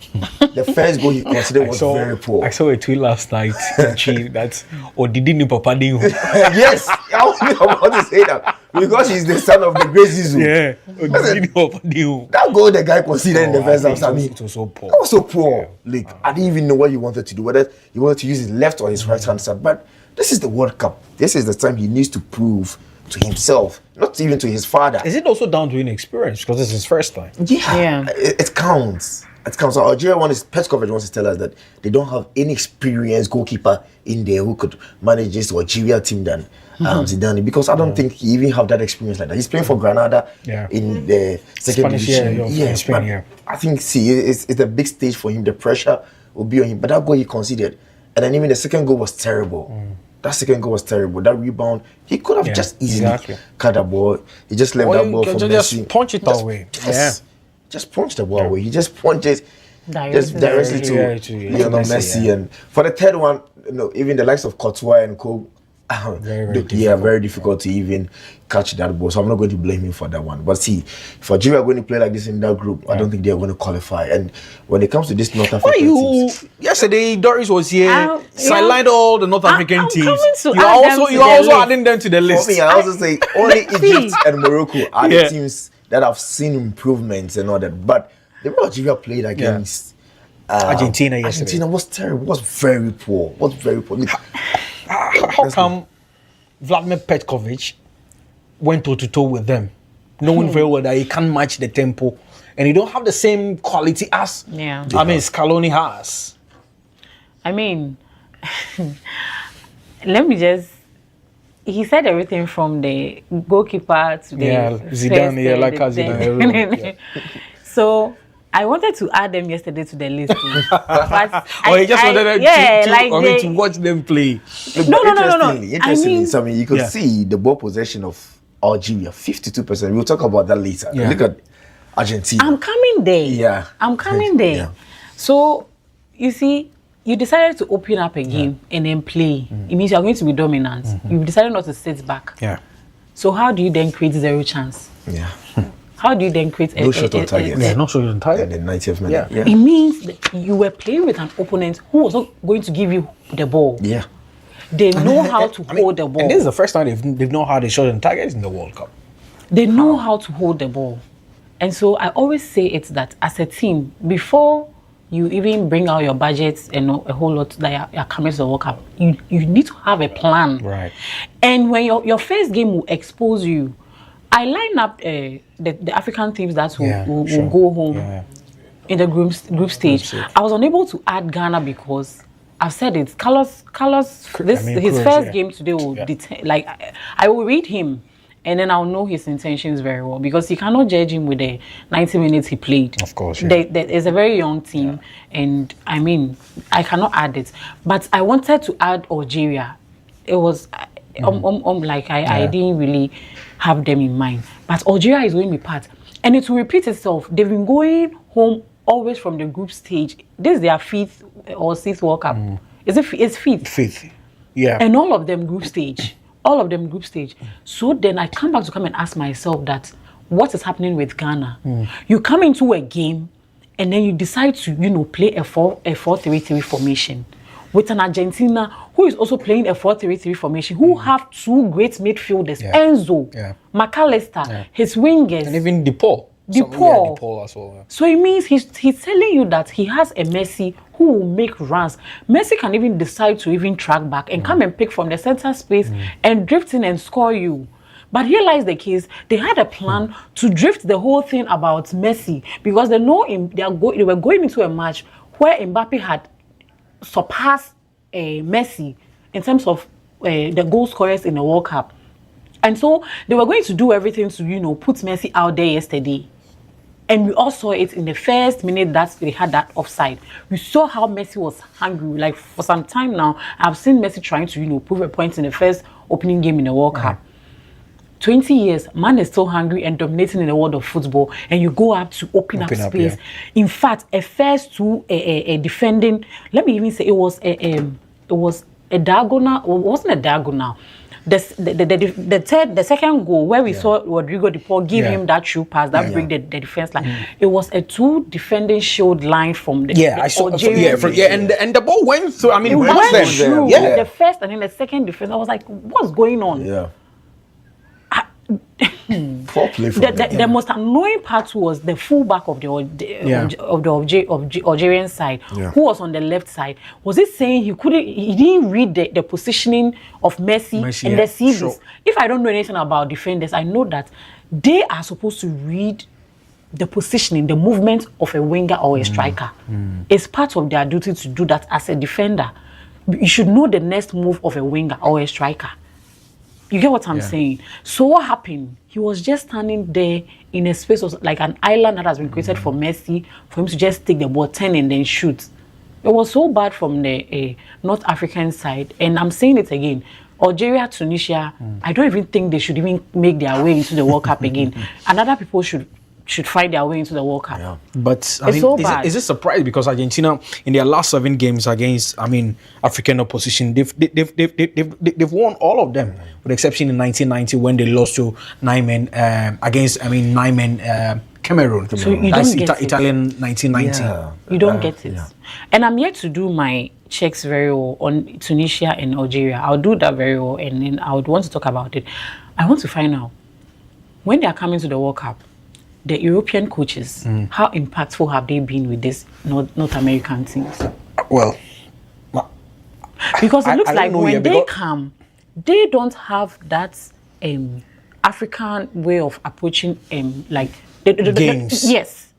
The first goal he considered was very poor. I saw a tweet last night that Odidini Papadinho. Yes, I was about to say that because he's the son of the great Zizou. Yeah, Odidini Papadinho. That goal the guy considered in the first half, I mean, it was so poor. That was so poor. Like, I didn't even know what he wanted to do, whether he wanted to use his left or his right hand side. But this is the World Cup. This is the time he needs to prove to himself, not even to his father. Is it also down to inexperience because it's his first time? Yeah. It counts. It comes out. Algeria Petkovic wants to tell us that they don't have any experienced goalkeeper in there who could manage this Algeria team than Zidane, because I don't think he even have that experience like that. He's playing for Granada in the second division. Spain, I think it's a big stage for him. The pressure will be on him. But that goal he conceded, and then even the second goal was terrible. That second goal was terrible. That rebound, he could have just easily cut the ball. He just left that ball for Messi. Just punch it away. Just punch the ball away. He just punches directly to Messi. And for the third one, even the likes of Courtois and Co. Very difficult to even catch that ball. So I'm not going to blame him for that one. But see, if Algeria are going to play like this in that group, I don't think they're going to qualify. And when it comes to this North African teams, yesterday Doris was here, sidelined all the North African teams. You are also adding them to the list. For me, I also say only Egypt and Morocco are the teams that have seen improvements and all that. But the way Algeria played against Argentina yesterday, Argentina was terrible. Was very poor. How come Vladimir Petkovic went toe-to-toe with them, knowing very well that he can't match the tempo and he don't have the same quality as Scaloni has? I mean, let me just... He said everything from the goalkeeper to the... Zidane, like Zidane. So... I wanted to add them yesterday to the list. But he just wanted to watch them play. No. Interestingly, you could see the ball possession of Algeria, 52%. We'll talk about that later. Look at Argentina. I'm coming there. I'm coming there. Yeah. So, you see, you decided to open up a game and then play. It means you're going to be dominant. You've decided not to sit back. So how do you then create zero chance? How do you then create no shot on target? No shot on target. And the 90th minute. It means that you were playing with an opponent who was not going to give you the ball. They know how to hold the ball. And this is the first time they've known how they shot on targets in the World Cup. They know how to hold the ball. And so I always say it's that as a team, before you even bring out your budgets and a whole lot that are coming to the World Cup, you need to have a plan. Right. And when your first game will expose you, I line up the African teams that will go home in the group stage. I was unable to add Ghana because I've said it. Carlos, his first game today will I will read him and then I'll know his intentions very well because you cannot judge him with the 90 minutes he played. Of course, there's a very young team, and I mean I cannot add it. But I wanted to add Algeria. It was I didn't really have them in mind. But Algeria is going to be part. And it will repeat itself. They've been going home always from the group stage. This is their fifth or sixth World Cup. It's fifth. Fifth. Yeah. And all of them group stage. So then I come and ask myself that what is happening with Ghana? You come into a game and then you decide to, play a 4-3-3 formation with an Argentina who is also playing a 4-3-3 formation, who have two great midfielders, Enzo, McAllister, his wingers. And even DePaul. DePaul as well. So it means he's telling you that he has a Messi who will make runs. Messi can even decide to even track back and come and pick from the center space and drift in and score you. But here lies the case. They had a plan to drift the whole thing about Messi because they know they were going into a match where Mbappe had surpassed Messi in terms of the goal scorers in the World Cup. And so they were going to do everything to, put Messi out there yesterday. And we all saw it in the first minute that they had that offside. We saw how Messi was hungry. Like for some time now, I've seen Messi trying to, prove a point in the first opening game in the World Cup. 20 years, man is still hungry and dominating in the world of football, and you go up to open up space. In fact, a first to a defending, let me even say it was a diagonal, or it wasn't a diagonal. The second goal where we saw Rodrigo de Paul give him that true pass that break the defense line. It was a two defending shield line from the and the ball went through. I mean, it went through the first and then the second defense. I was like, what's going on? The most annoying part was the fullback of the Algerian side, who was on the left side. Was it saying he didn't read the positioning of Messi and the CVs? If I don't know anything about defenders, I know that they are supposed to read the positioning, the movement of a winger or a striker. It's part of their duty to do that as a defender. You should know the next move of a winger or a striker. You get what I'm saying? So what happened? He was just standing there in a space of like an island that has been created for Messi, for him to just take the ball, turn and then shoot. It was so bad from the North African side. And I'm saying it again. Algeria, Tunisia, I don't even think they should even make their way into the World Cup again. And other people should find their way into the World Cup. Yeah. But I mean, is it surprising because Argentina in their last 7 games against, African opposition, they've won all of them, with the exception in 1990 when they lost to 9 men against Cameroon. So you don't get Italian 1990. Yeah. You don't get it. Yeah. And I'm yet to do my checks very well on Tunisia and Algeria. I'll do that very well, and then I would want to talk about it. I want to find out when they are coming to the World Cup, the European coaches, how impactful have they been with these North American teams? Well, because it looks like when they come, they don't have that African way of approaching games. Yes,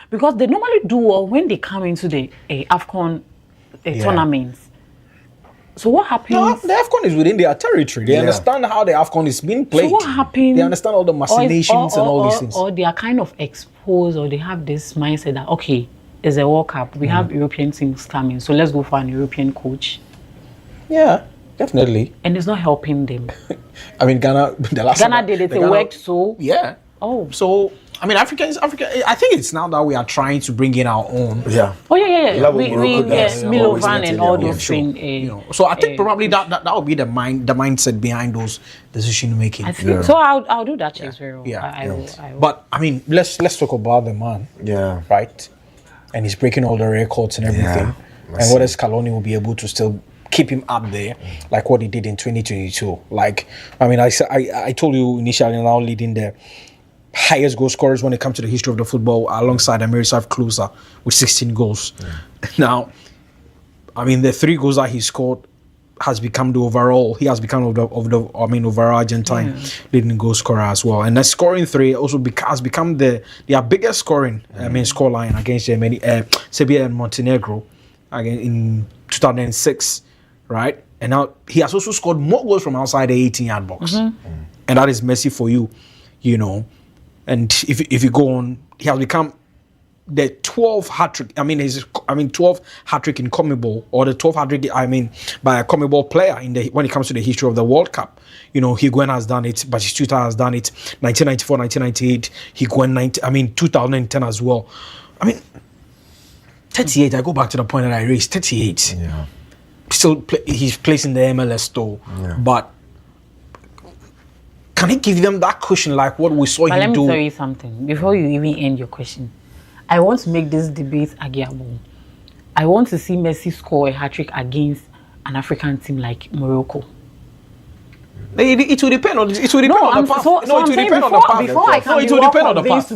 because they normally do well when they come into the AFCON tournaments. So what happens? No, the AFCON is within their territory. They understand how the AFCON is being played. So what happens? They understand all the machinations and all these things. Or they are kind of exposed, or they have this mindset that, okay, it's a World Cup. We have European teams coming, so let's go for an European coach. Yeah, definitely. And it's not helping them. Ghana, Ghana did it. It worked so. Yeah. Oh. So, Africa. I think it's now that we are trying to bring in our own. Yeah. Oh yeah. We Milovan and all those things. So I think probably that would be the mindset behind those decision making. I think so. I'll do that checks very well. Yeah. I will. But let's talk about the man. Yeah. Right. And he's breaking all the records and everything. Yeah. And whether Scaloni will be able to still keep him up there, like what he did in 2022. Like, I told you initially, now leading the highest goal scorers when it comes to the history of the football, alongside Miroslav Klose with 16 goals. Now, the 3 goals that he scored has become the overall. He has become overall Argentine leading goal scorer as well. And that scoring 3 also has become their biggest scoring scoreline against Germany, Serbia and Montenegro again in 2006, right? And now he has also scored more goals from outside the 18-yard box, and that is Messi for you, And if you go on, he has become the 12th hat-trick. 12th hat-trick in CONMEBOL, or the 12th hat-trick. By a CONMEBOL player when it comes to the history of the World Cup. Higuain has done it, Batistuta has done it. 1994, 1998, Higuain. 2010 as well. 38. I go back to the point that I raised. 38. Yeah. Still, he's placing the MLS store, but. Can he give them that cushion like what we saw him do? Let me tell you something before you even end your question. I want to make this debate agreeable. I want to see Messi score a hat-trick against an African team like Morocco. It will depend on the path. Before I can be more convinced to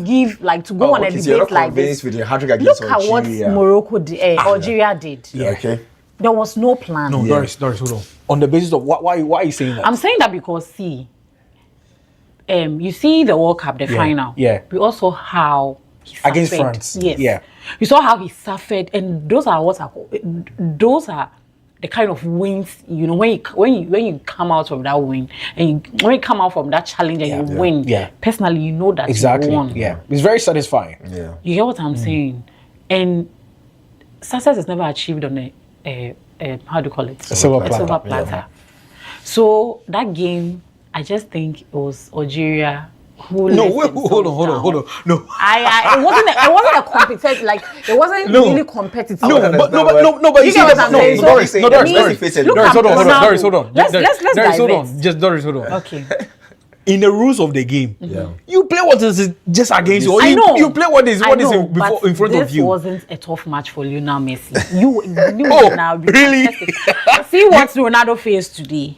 go on a debate like this. With the hat-trick against look at what Morocco did, Algeria did. Yeah. Okay. There was no plan. No, Doris, hold on. On the basis of why are you saying that? I'm saying that because you see the World Cup, the final. Yeah. We also how he suffered. Against France. Yes. Yeah. You saw how he suffered, and those are those are the kind of wins. When you come out of that win, and when you come out from that challenge and you win. Yeah. Personally, you know that exactly. You won. Yeah. It's very satisfying. Yeah. You get what I'm saying? And success is never achieved on a how do you call it? A silver platter. Yeah. So that game, I just think it was Algeria who. No, hold on. No, it wasn't a competitive. Like it wasn't really competitive. No, but you see what I'm saying. Doris, hold on. Let's divert. Just Doris, hold on. Okay. In the rules of the game, you play what is just against you, or you play what is in front of you. This wasn't a tough match for Lionel Messi. You now really? See what Ronaldo faced today.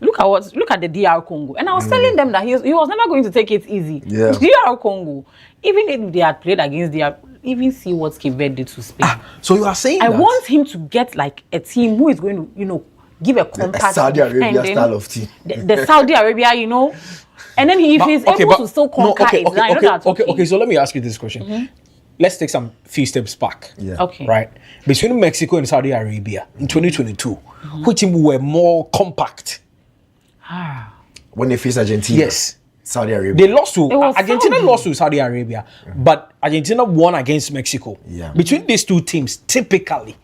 Look at the DR Congo, and I was telling them that he was never going to take it easy. Yeah. DR Congo, even if they had played against DR, even see what Cape Verde did to Spain. So you are saying I want him to get like a team who is going to give a compact Saudi Arabia defending- style of team. the Saudi Arabia, you know, and then if he's able to still conquer it, then I know that's okay. So let me ask you this question. Let's take some few steps back. Yeah. Okay. Right. Between Mexico and Saudi Arabia in 2022, which team were more compact? When they face Argentina. Yes. Saudi Arabia. They lost to It was Argentina Saudi. lost to Saudi Arabia, but Argentina won against Mexico. Yeah. Between these two teams, typically,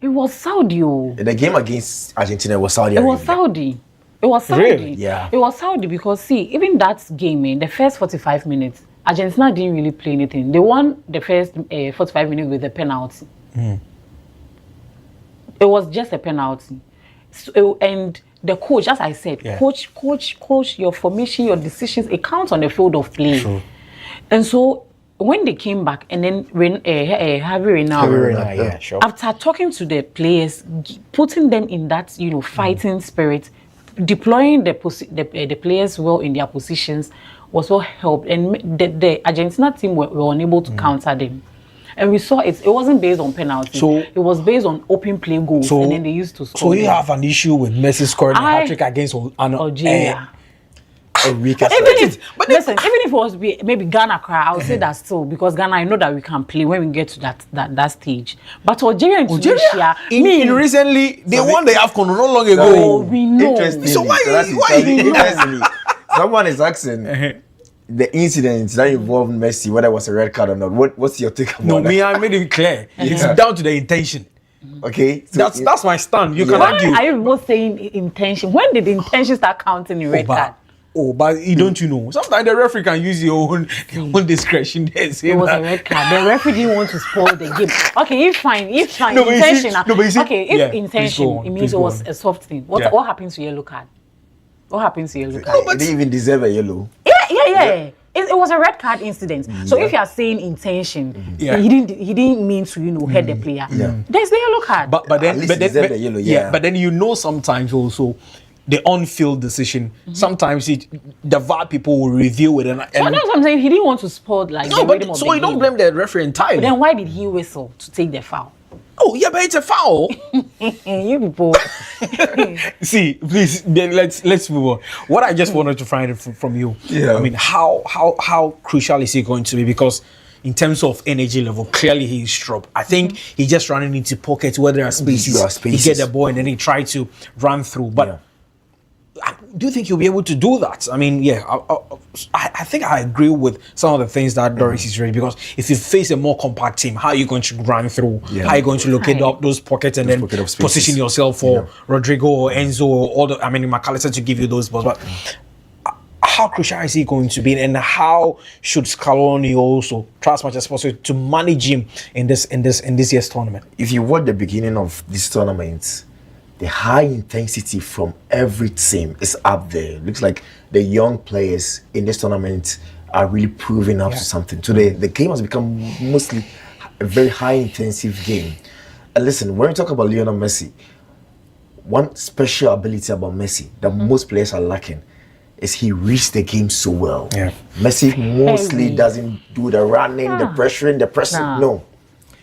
It was Saudi. Oh. The game against Argentina was Saudi It Arabia. was Saudi. It was Saudi. Really? Yeah. It was Saudi because see, even that game in the first 45 minutes, Argentina didn't really play anything. They won the first 45 minutes with a penalty. It was just a penalty. So, and the coach, as I said, coach, your formation, your decisions, it counts on the field of play. True. And so when they came back, and then Javi Reina, yeah, sure. after talking to the players, putting them in that fighting spirit, deploying the players well in their positions was what helped, and the Argentina team were unable to counter them. And we saw it wasn't based on penalty. So it was based on open play goals, and then they used to score. So you them. have an issue with Messi scoring a hat-trick against Algeria. Enrique. Listen, even if it was maybe Ghana cry, I would say that still, because Ghana, I know that we can play when we get to that stage. But Algeria and Tunisia, in recently they won the AFCON not long ago. Oh, we know. So why? Someone is asking the incident that involved Messi, whether it was a red card or not. What's your take about that? I made it clear. It's down to the intention. Okay, so that's my stand. You can Why argue. are you both saying intention? When did the intention start counting in red card? But don't you know? Sometimes the referee can use your own discretion. There, It was a red card. The referee didn't want to spoil the game. Okay, if fine, No, but you see- intention. no, but you see- Okay, if yeah, please intention, go on, it please means it go was on. a soft thing. What happens to yellow card? What happens to yellow card? he didn't even deserve a yellow. Yeah. It was a red card incident. So if you are saying intention, he didn't mean to hurt the player. There's the yellow card. But At least he deserved the yellow, yeah. But then sometimes also the on-field decision. Sometimes the VAR people will review it and So that's what I'm saying. He didn't want to spoil the rhythm of so the you don't game. blame the referee entirely. Then why did he whistle to take the foul? Oh yeah, but it's a foul. You people. See, please, then let's move on. What I just wanted to find from you. Yeah. I mean, how crucial is he going to be? Because in terms of energy level, clearly he's dropped. I think he's just running into pockets where there are spaces. He get the ball and then he try to run through. But do you think you'll be able to do that? I mean, I think I agree with some of the things that Doris is ready, because if you face a more compact team, how are you going to run through? How are you going to locate up those pockets and then position yourself for Rodrigo or Enzo or McAllister to give you those balls? But how crucial is he going to be, and how should Scaloni also try as much as possible to manage him in this year's tournament? If you watch the beginning of this tournament, the high intensity from every team is up there. It looks like the young players in this tournament are really proving up to something. Today, the game has become mostly a very high intensive game. And listen, when we talk about Lionel Messi, one special ability about Messi that most players are lacking is he reads the game so well. Messi mostly doesn't do the running, the pressuring, the pressing. No.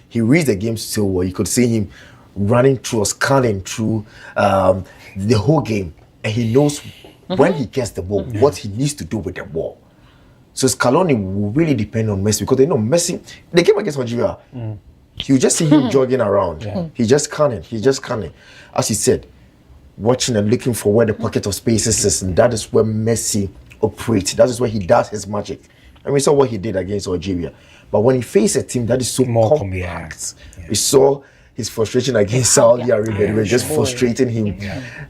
He reads the game so well. You could see him running through or scanning through the whole game, and he knows when he gets the ball what he needs to do with the ball. So Scaloni will really depend on Messi, because they know Messi, the game against Algeria, you just see him jogging around. He's just scanning. As he said, watching and looking for where the pocket of spaces is, and that is where Messi operates. That is where he does his magic. And we saw what he did against Algeria. But when he faced a team that is so more compact, we saw his frustration against Saudi Arabia. They were just frustrating him.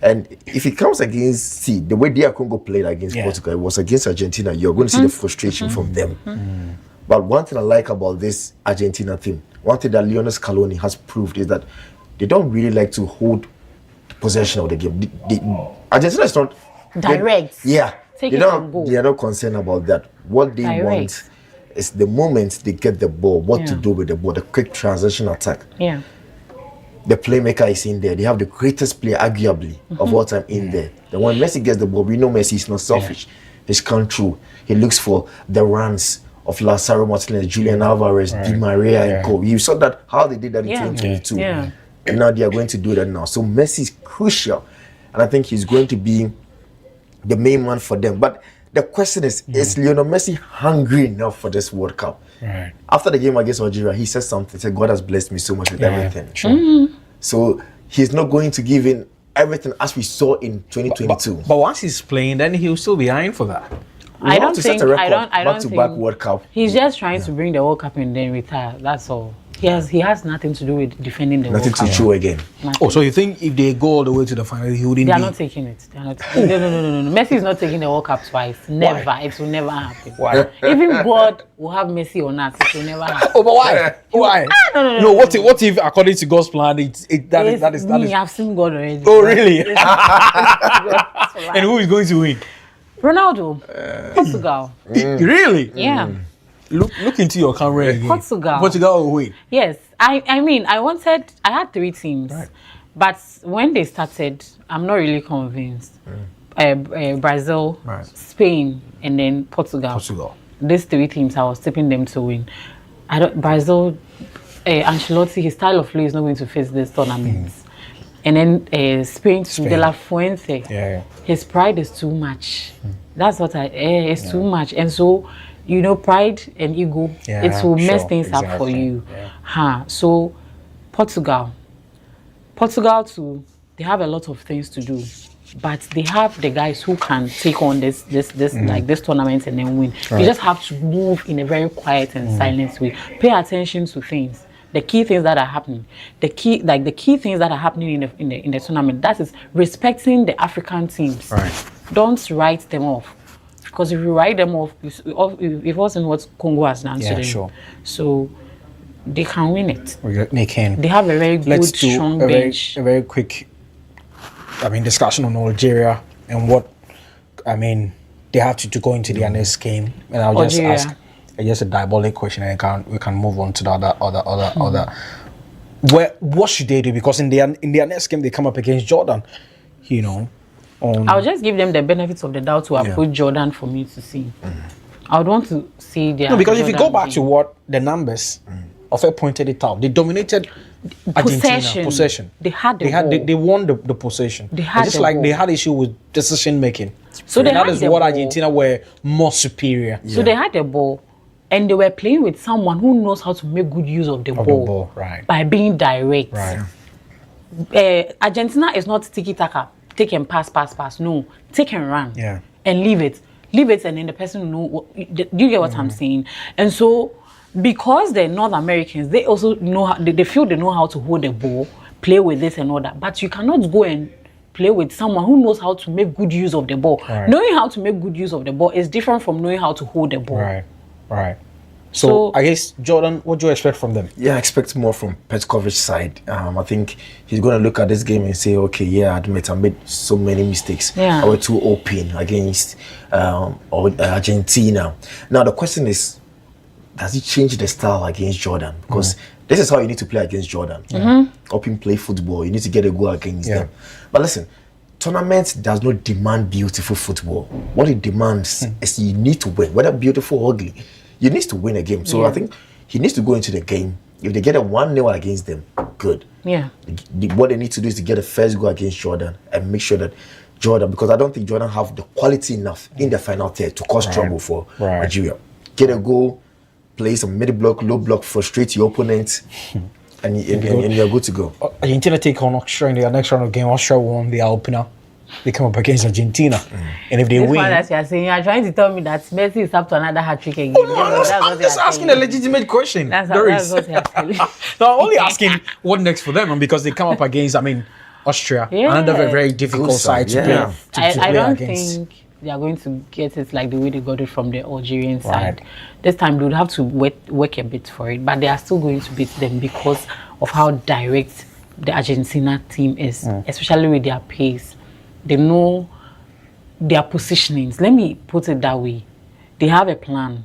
And if he comes against, the way DR Congo played against Portugal, it was against Argentina, you're going to see the frustration from them. But one thing I like about this Argentina team, one thing that Lionel Scaloni has proved is that they don't really like to hold possession of the game. Argentina is not direct. They are not concerned about that. What they want is the moment they get the ball, what to do with the ball, the quick transition attack. The playmaker is in there. They have the greatest player, arguably, of all time in there. Then when Messi gets the ball, we know Messi is not selfish. He's come through. He looks for the runs of Lazaro Martinez, Julian Alvarez, Di Maria, and Co. You saw that how they did that in 2022. and now they are going to do that now. So Messi is crucial, and I think he's going to be the main man for them. But the question is Lionel Messi hungry enough for this World Cup? Right. After the game against Algeria, he said something. He said, God has blessed me so much with everything. Sure. So he's not going to give in everything as we saw in 2022. But once he's playing, then he'll still be eyeing for that. I don't think. I don't back-to-back think World Cup. He's just trying to bring the World Cup and then retire. That's all. He has nothing to do with defending the Nothing World Cup. to show again. Oh, so you think if they go all the way to the final, he wouldn't They are be? not taking it. They are not. No. Messi is not taking the World Cup twice. Never. Why? It will never happen. Why? Even God will have Messi or not. It will never happen. Oh, but why? Why? No. What if according to God's plan, that is I've seen God already. Oh, really? That's And who is going to win? Ronaldo, Portugal. Really? Yeah. Look into your camera again. Portugal will win. Yes, I mean, I had 3 teams, but when they started, I'm not really convinced. Brazil, Spain, and then Portugal. These 3 teams, I was tipping them to win. Brazil, Ancelotti, his style of play is not going to face this tournament. And then Spain, De La Fuente, his pride is too much. That's what it's too much. And so, pride and ego, it will mess things up for you. So, Portugal too, they have a lot of things to do. But they have the guys who can take on this tournament and then win. Right. You just have to move in a very quiet and silent way. Pay attention to things. The key things that are happening, the key things that are happening in the tournament. That is respecting the African teams. Right. Don't write them off, because if you write them off, it wasn't what Congo has done to them. Sure. So they can win it. They can. They have a very good, strong bench. A very quick, discussion on Algeria and what, they have to go into their next game. And I'll just ask. Just a diabolic question, and we can move on to the other. What should they do? Because in their next game they come up against Jordan, I'll just give them the benefits of the doubt to approach Jordan for me to see. I would want to see their. No, because if you go back to what the numbers, Ofe pointed it out. They dominated Argentina. Possession. They had the ball. They won the possession. They had just the like ball. they had issue with decision making. So that is what ball. Argentina were more superior. So they had the ball, and they were playing with someone who knows how to make good use of the ball, by being direct. Right. Argentina is not tiki-taka, take and pass. No, take and run. Yeah. And leave it, and then the person know. Do you get what I'm saying? And so, because they're North Americans, they also know how, they feel they know how to hold the ball, play with this and all that. But you cannot go and play with someone who knows how to make good use of the ball. Right. Knowing how to make good use of the ball is different from knowing how to hold the ball. Right. So I guess, Jordan, what do you expect from them? Yeah, I expect more from Petkovic's side. I think he's going to look at this game and say, okay, I admit I made so many mistakes. I was too open against Argentina. Now, the question is, does he change the style against Jordan? Because this is how you need to play against Jordan. Open play football. You need to get a goal against them. But listen, tournament does not demand beautiful football. What it demands is you need to win, whether beautiful or ugly. You need to win a game. So I think he needs to go into the game. If they get a 1-0 against them, good. Yeah. What they need to do is to get a first goal against Jordan and make sure that Jordan, because I don't think Jordan have the quality enough in the final third to cause trouble for Nigeria. Get a goal, play some middle block, low block, frustrate your opponent, and you're good to go. Argentina take on Austria in their next round of game. Austria won the opener. They come up against Argentina, and if they win, that you are saying, you are trying to tell me that Messi is up to another hat-trick again. I'm just asking a legitimate question. That's what you are telling. No, I'm only asking what next for them, and because they come up against, Austria, another very difficult side to play. I don't think they are going to get it like the way they got it from the Algerian side. This time they would have to work a bit for it, but they are still going to beat them because of how direct the Argentina team is, especially with their pace. They know their positionings. Let me put it that way. They have a plan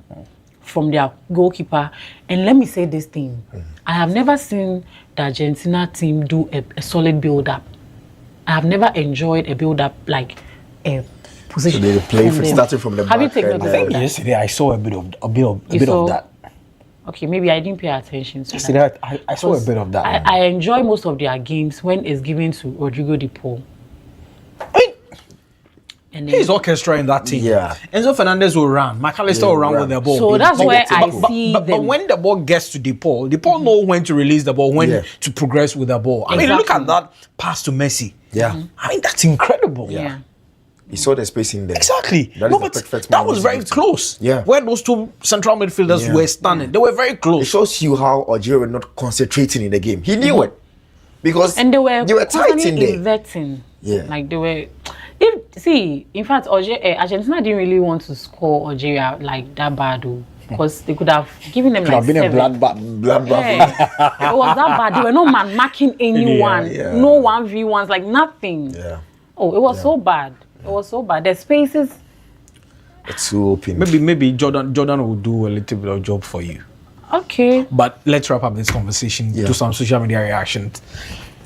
from their goalkeeper. And let me say this thing. I have never seen the Argentina team do a solid build-up. I have never enjoyed a build-up like a position. So they play starting from the back. Have you taken notice of that? Yesterday I saw a bit of that. Okay, maybe I didn't pay attention to See that. that I saw a bit of that. I enjoy most of their games when it's given to Rodrigo De Paul. And then, He's orchestrating that team. Yeah. Enzo Fernandez will run. McAllister will run with the ball. So that's where I see but them. when the ball gets to DePaul knows when to release the ball, when to progress with the ball. I mean, look at that pass to Messi. Yeah. I mean, that's incredible. Yeah. He saw the space in there. Exactly. That is the perfect that was very management. close. Yeah. Where those two central midfielders were standing, they were very It close. shows you how Algeria were not concentrating in the game. He knew it. Because And they were tight in there. inverting. Yeah. Like they were. In fact, Argentina didn't really want to score Algeria like that bad, because they could have given them Could like have been a 7. Bloodbath. Yeah. It was that bad. They were not man marking anyone. Yeah. No 1v1s, like nothing. Yeah. Oh, it was so bad. It was so bad. The spaces. It's too open. Maybe Jordan will do a little bit of job for you. Okay. But let's wrap up this conversation to some social media reactions.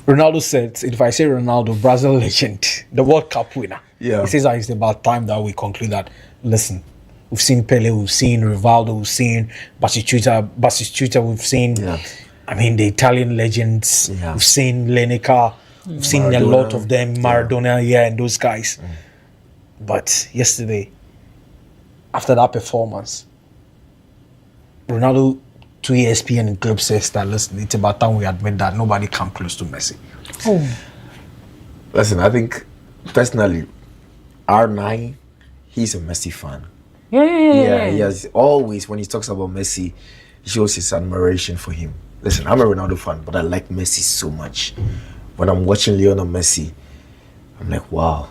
Ronaldo said, if I say Ronaldo, Brazil legend, the World Cup winner. Yeah. He says that it's about time that we conclude that, listen, we've seen Pele, we've seen Rivaldo, we've seen Batistuta, we've seen, I mean, the Italian legends, we've seen Lineker, we've seen a lot of them, Maradona, and those guys. But yesterday, after that performance, Ronaldo to ESPN and Club says that, listen, it's about time we admit that nobody come close to Messi. Listen, I think personally, R9, he's a Messi fan. Yeah. He has always, when he talks about Messi, he shows his admiration for him. Listen, I'm a Ronaldo fan, but I like Messi so much. When I'm watching Lionel Messi, I'm like, wow.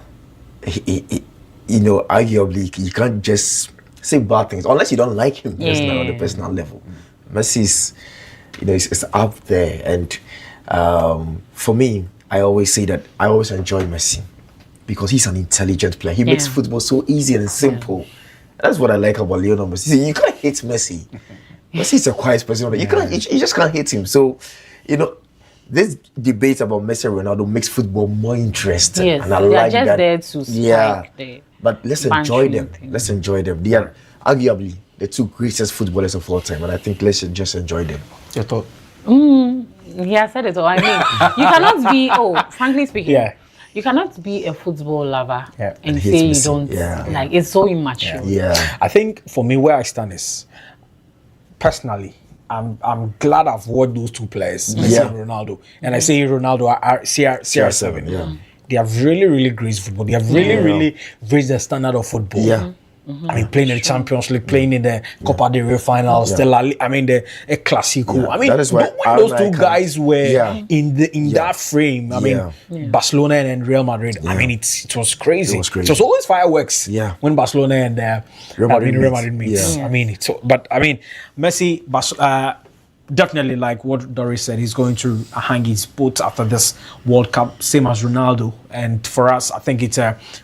Arguably, you can't just say bad things unless you don't like him personally on the personal level. Messi's, it's up there. And for me, I always say that I always enjoy Messi because he's an intelligent player. He makes football so easy and simple. That's what I like about Lionel Messi. See, you can't hate Messi. Messi is a quiet person. You just can't hate him. So, this debate about Messi and Ronaldo makes football more interesting. Yes, and I they like are just that. there to strike But let's enjoy them. Let's enjoy them. They are arguably the two greatest footballers of all time, and I think let's just enjoy them. Your thought? Yeah, I said it all. I mean, you cannot be, frankly speaking, you cannot be a football lover and say you don't, like, it's so immature. Yeah. I think for me, where I stand is, personally, I'm glad I've watched those two players, Messi and Ronaldo. And I say Ronaldo are CR7. Yeah. They have really, really great football. They have really raised the standard of football. Yeah. I mean, playing in the Champions League, playing in the Copa del Rey finals, the Clasico. I mean, that is why when those two guys were in that frame, I mean, Barcelona and Real Madrid, I mean, it was crazy. It was always fireworks when Barcelona and Real Madrid meets. I mean, Messi, definitely, like what Doris said, he's going to hang his boots after this World Cup, same as Ronaldo. And for us, I think it's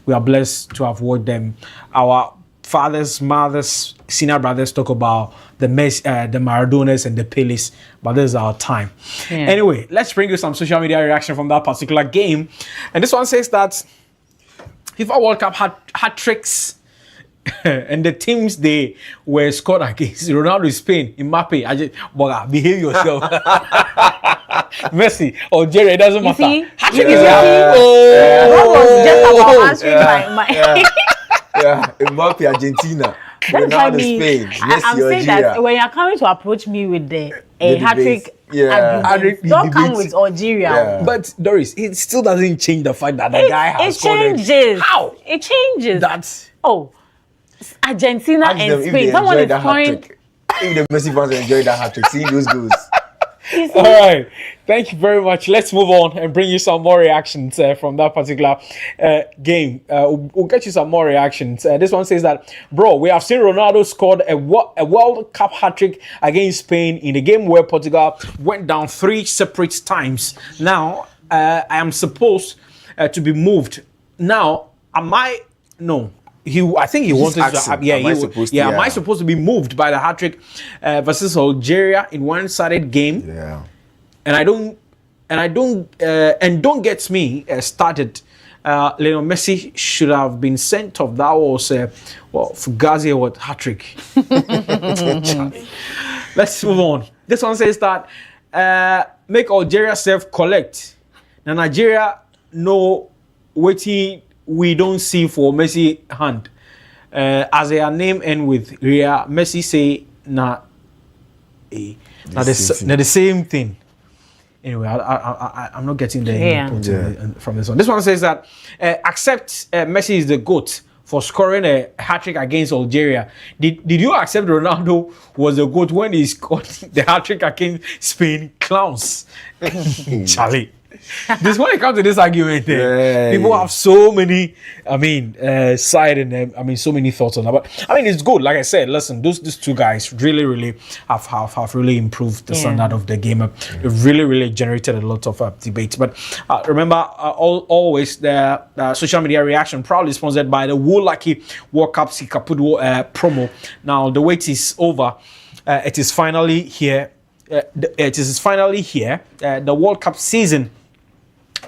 we are blessed to have watched them. Our fathers, mothers, senior brothers talk about the Maradonas and the Peles, but this is our time. Anyway, let's bring you some social media reaction from that particular game. And this one says that FIFA World Cup had tricks. And the teams they were scored against, Ronaldo, Spain, Mbappe, behave yourself. Messi, Algeria, it doesn't matter. Hat-trick is That was just about answering Mbappe, Argentina. Ronaldo, Spain. Messi, I'm saying Algeria. that when you're coming to approach me with the hat-trick, argument, don't come with Algeria. Yeah. But Doris, it still doesn't change the fact that the guy has scored. It changes. How? It changes. That's Argentina Ask them and if Spain. they Someone enjoy is that scoring. hat-trick. If the Messi fans enjoy that hat-trick, seeing those goals. all right. Thank you very much. Let's move on and bring you some more reactions from that particular game. We'll get you some more reactions. This one says that, bro, we have seen Ronaldo scored a World Cup hat-trick against Spain in a game where Portugal went down 3 separate times. Now, I am supposed to be moved. Now, no. I think he wanted to. Am I supposed to be moved by the hat-trick versus Algeria in one-sided game? Yeah. And don't get me started Lionel Messi should have been sent off. That was Fugazi what hat-trick. Let's move on. This one says that make Algeria self-collect. Now Nigeria know waiting we don't see for Messi hand. As their name end with Ria, Messi say the same thing. Anyway, I'm not getting the input from this one. This one says that accept Messi is the GOAT for scoring a hat-trick against Algeria. Did you accept Ronaldo was the GOAT when he scored the hat-trick against Spain? Clowns. Charlie. This when it comes to this argument, people have so many, side and so many thoughts on that. But it's good. Like I said, listen, these two guys really have really improved the standard of the game. They've really generated a lot of debate. But remember, always the social media reaction proudly sponsored by the Lucky World Cup Sikapudu promo. Now the wait is over. It is finally here. The World Cup season.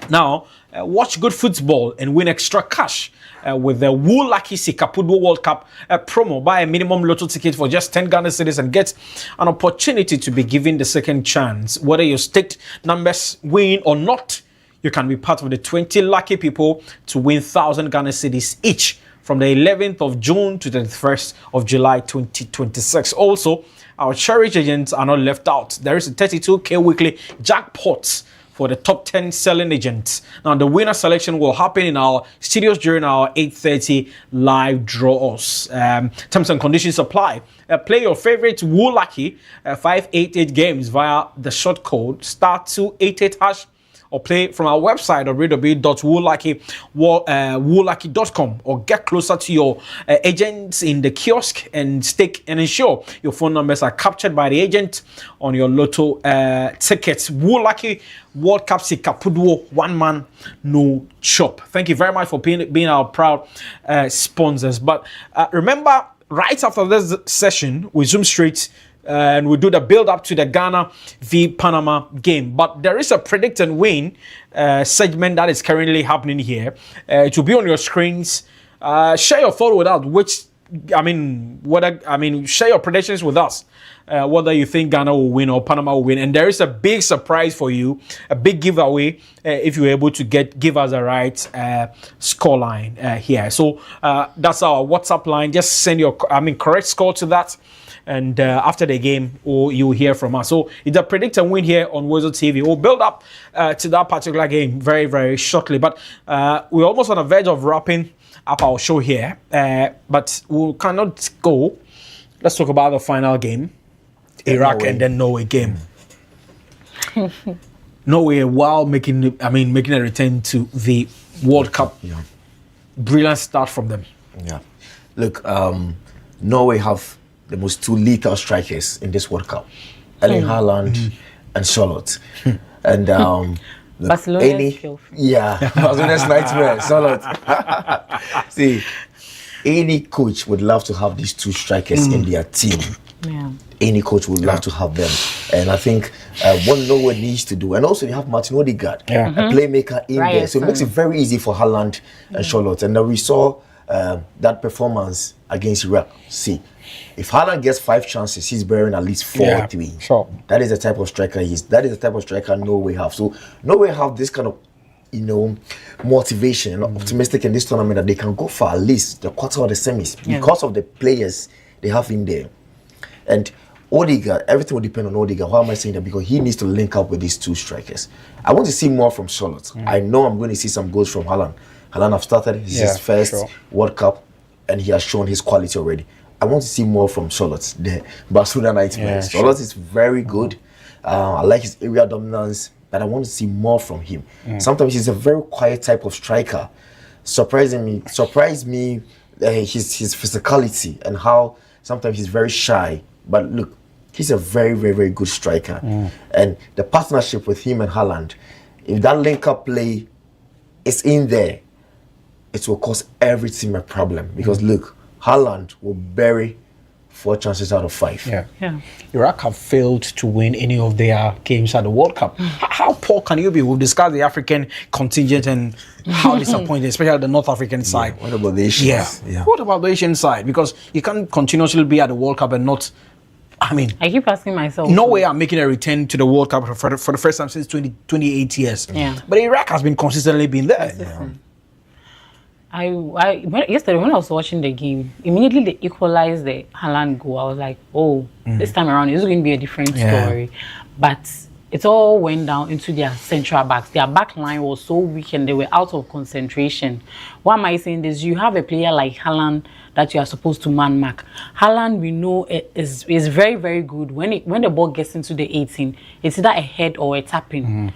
Now, watch good football and win extra cash with the Lucky Sikapudu World Cup promo. Buy a minimum lotto ticket for just 10 Ghana cedis and get an opportunity to be given the second chance. Whether your staked numbers win or not, you can be part of the 20 lucky people to win 1,000 Ghana cedis each from the 11th of June to the 1st of July 2026. Also, our cherished agents are not left out. There is a 32K weekly jackpot for the top 10 selling agents. Now, the winner selection will happen in our studios during our 8:30 live draws. Terms and conditions apply. Play your favorite Lucky 588 games via the short code *288# or play from our website www.woolucky.com or get closer to your agents in the kiosk and stake and ensure your phone numbers are captured by the agent on your lotto tickets. Lucky World Cup Sikapudu, one man, no chop. Thank you very much for being our proud sponsors. But remember, right after this session, we zoom straight and we'll do the build up to the Ghana v Panama game. But there is a predict and win segment that is currently happening here. It will be on your screens. Share your thought with us. Share your predictions with us. Whether you think Ghana will win or Panama will win. And there is a big surprise for you, a big giveaway if you're able to give us a right scoreline here. So that's our WhatsApp line. Just send your correct score to that. And after the game, you'll hear from us. So it's a predict and win here on WoezorTV. We'll build up to that particular game very, very shortly. But we're almost on the verge of wrapping up our show here. But we cannot go. Let's talk about the final game. Iraq and then Norway game. Norway, while making a return to the World Cup. Yeah. Brilliant start from them. Yeah. Look, Norway have the most two lethal strikers in this World Cup. Erling Haaland and Charlotte. And Barcelona's Barcelona's nightmare, Charlotte. See, any coach would love to have these two strikers in their team. Yeah. Any coach would love to have them. And I think what Norway needs to do, and also you have Martin Odegaard, a playmaker in there. So it makes it very easy for Haaland and Charlotte. And then we saw that performance against Iraq. See, if Haaland gets 5 chances, he's bearing at least 4 or 3. Sure. That is the type of striker he is. That is the type of striker Norway have. So Norway have this kind of motivation and optimistic in this tournament that they can go for at least the quarter of the semis because of the players they have in there. And Odegaard, everything will depend on Odegaard. Why am I saying that? Because he needs to link up with these two strikers. I want to see more from Charlotte. I know I'm going to see some goals from Haaland. Haaland have started his first World Cup and he has shown his quality already. I want to see more from Charlotte, the Barcelona nightmare. Charlotte is very good. I like his area dominance, but I want to see more from him. Sometimes he's a very quiet type of striker. Surprised me his physicality and how sometimes he's very shy. But look, he's a very, very, very good striker. And the partnership with him and Haaland, if that link-up play is in there, it will cause every team a problem. Because look, Haaland will bury 4 chances out of 5. Yeah. Iraq have failed to win any of their games at the World Cup. How poor can you be? We've discussed the African contingent and how disappointing, especially the North African side. What about the Asians? Yeah. What about the Asian side? Because you can't continuously be at the World Cup and not. I mean, I keep asking myself. No way I'm making a return to the World Cup for the first time since 28 years. Yeah. But Iraq has been consistently been there. Yesterday when I was watching the game, immediately they equalized the Haaland goal. I was like, this time around it's going to be a different story. But it all went down into their central backs. Their back line was so weak and they were out of concentration. Why am I saying this? You have a player like Haaland that you are supposed to man mark. Haaland, we know, is very, very good. When the ball gets into the 18, it's either a head or a tapping.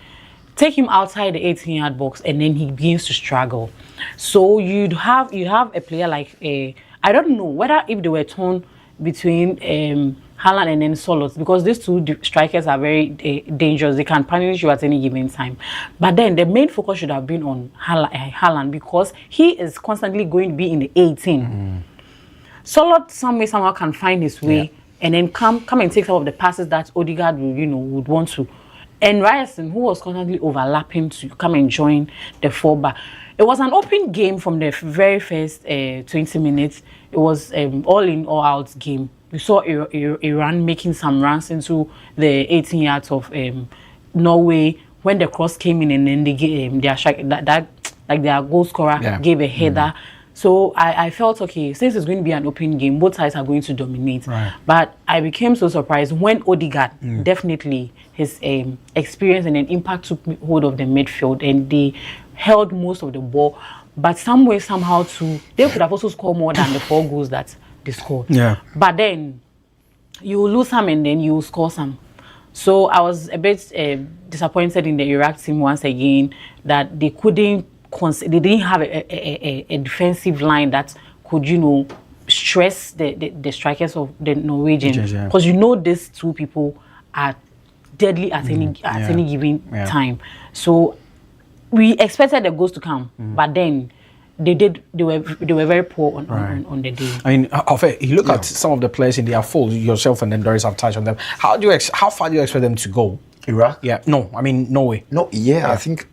Take him outside the 18-yard box and then he begins to struggle. So you'd have a player like I don't know whether if they were torn between Haaland and then Solos, because these two strikers are very dangerous. They can punish you at any given time. But then the main focus should have been on Haaland because he is constantly going to be in the 18. Solos somehow can find his way and then come and take some of the passes that Odegaard would want to. And Ryerson, who was constantly overlapping to come and join the 4-back. It was an open game from the very first 20 minutes. It was all in, all out game. We saw Iran making some runs into the 18 yards of Norway when the cross came in and then they gave their goal scorer gave a header. So I felt, okay, since it's going to be an open game, both sides are going to dominate. Right. But I became so surprised when Odegaard, definitely his experience and an impact took hold of the midfield and they held most of the ball. But somehow too, they could have also scored more than the 4 goals that they scored. Yeah. But then you lose some and then you score some. So I was a bit disappointed in the Iraq team once again that they didn't have a defensive line that could, stress the strikers of the Norwegians. Because these two people are deadly at any given time. So we expected the goals to come, but then they were very poor on the day. I mean, you look at some of the players in their fold, yourself and then Doris have touched on them. How far do you expect them to go? Iraq? Yeah. No, I mean Norway. No, I think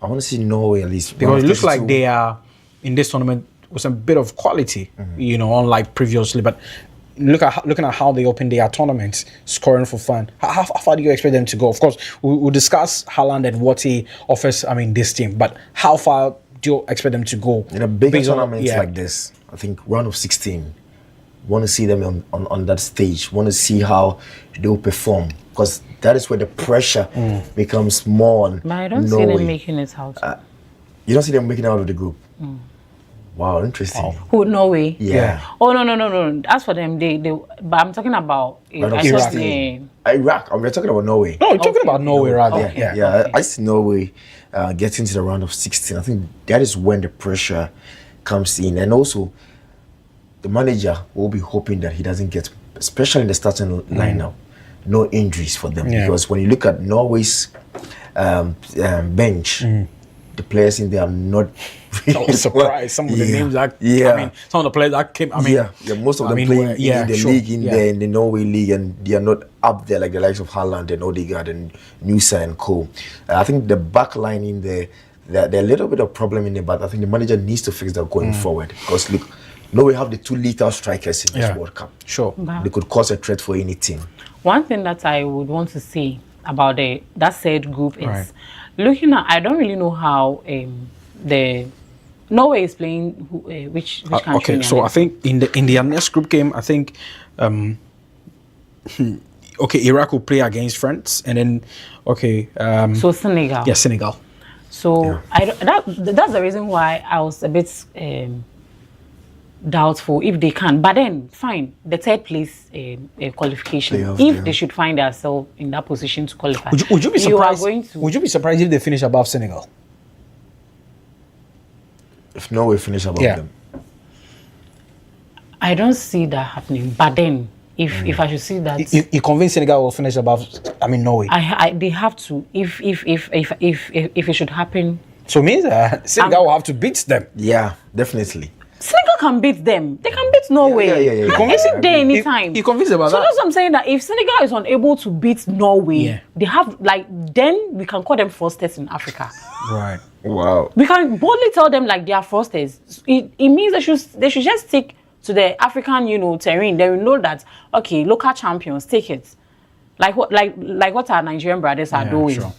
I want to see Norway at least. Because it looks like they are in this tournament with a bit of quality, unlike previously. But looking at how they open their tournaments, scoring for fun. How far do you expect them to go? Of course, we'll discuss Haaland and what he offers. I mean, this team. But how far do you expect them to go? In a big tournament like this, I think round of 16. Want to see them on that stage. Want to see how they will perform. Because that is where the pressure becomes more on But I don't see them making it out. You don't see them making it out of the group? Wow, interesting. Wow. Who, Norway? Yeah. Oh, no. As for them, they but I'm talking about Iraq. We're talking about Norway. No, we're talking about Norway rather. Okay. I see Norway getting to the round of 16. I think that is when the pressure comes in. And also, the manager will be hoping that he doesn't get, especially in the starting lineup, no injuries for them. Because when you look at Norway's bench, the players in there are not really I was surprised. Some of the names that I mean, some of the players that came. I mean, most of them playing in the league there in the Norway league, and they are not up there like the likes of Haaland and Odegaard and Nusa and co. I think the back line in there, there are a little bit of problem in there, but I think the manager needs to fix that going forward. Because look, Norway have the 2 lethal strikers in this World Cup. Sure, they could cause a threat for any team. One thing that I would want to say about that said group is looking at. I don't really know how the Norway is playing which country. Okay, so I think in their next group game, I think Iraq will play against France, and then so Senegal. Yeah, Senegal. So that's the reason why I was a bit doubtful if they can. But then, fine, the 3rd place qualification. If they should find themselves in that position to qualify, would you be surprised? Would you be surprised if they finish above Senegal? If Norway finish above them, I don't see that happening. But then, if I should see that, you convince Senegal will finish above. I mean Norway. They have to. If it should happen, so it means Senegal will have to beat them. Yeah, definitely. Senegal can beat them. They can beat Norway. Is it there anytime? You convinced about so that? that's what I'm saying, that if Senegal is unable to beat Norway, they have then we can call them frosters in Africa. Right. Wow. We can boldly tell them like they are frosters. It means they should just stick to the African, terrain. They will know that okay, local champions take it. Like what our Nigerian brothers are doing. Sure.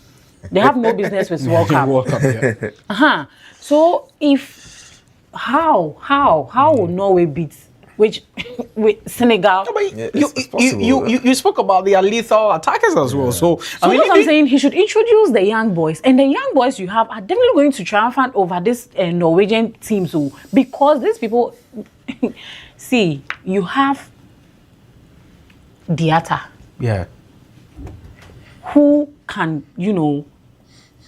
They have no business with World Cup. World Cup, So if how will Norway beat with Senegal? You spoke about the lethal attackers as well. So I'm saying, he should introduce the young boys, and the young boys you have are definitely going to triumphant over this Norwegian team too, because these people. See, you have Diatta. Yeah. Who can,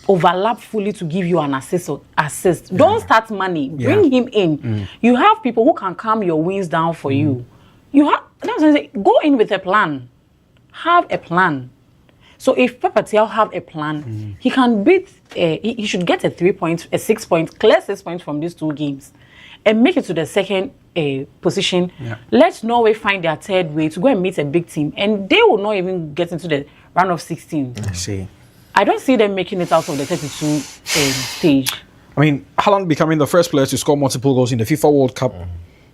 overlap fully to give you an assist. Don't start money. Bring him in. You have people who can calm your wings down for you. You have that's what I'm saying, go in with a plan. Have a plan. So if Pepatiel have a plan, he can beat. He should get a 6 points, clear 6 points from these two games, and make it to the second position. Yeah. Let Norway find their third way to go and meet a big team, and they will not even get into the round of 16. I see. I don't see them making it out of the 32 stage. I mean, Haaland becoming the first player to score multiple goals in the FIFA World Cup.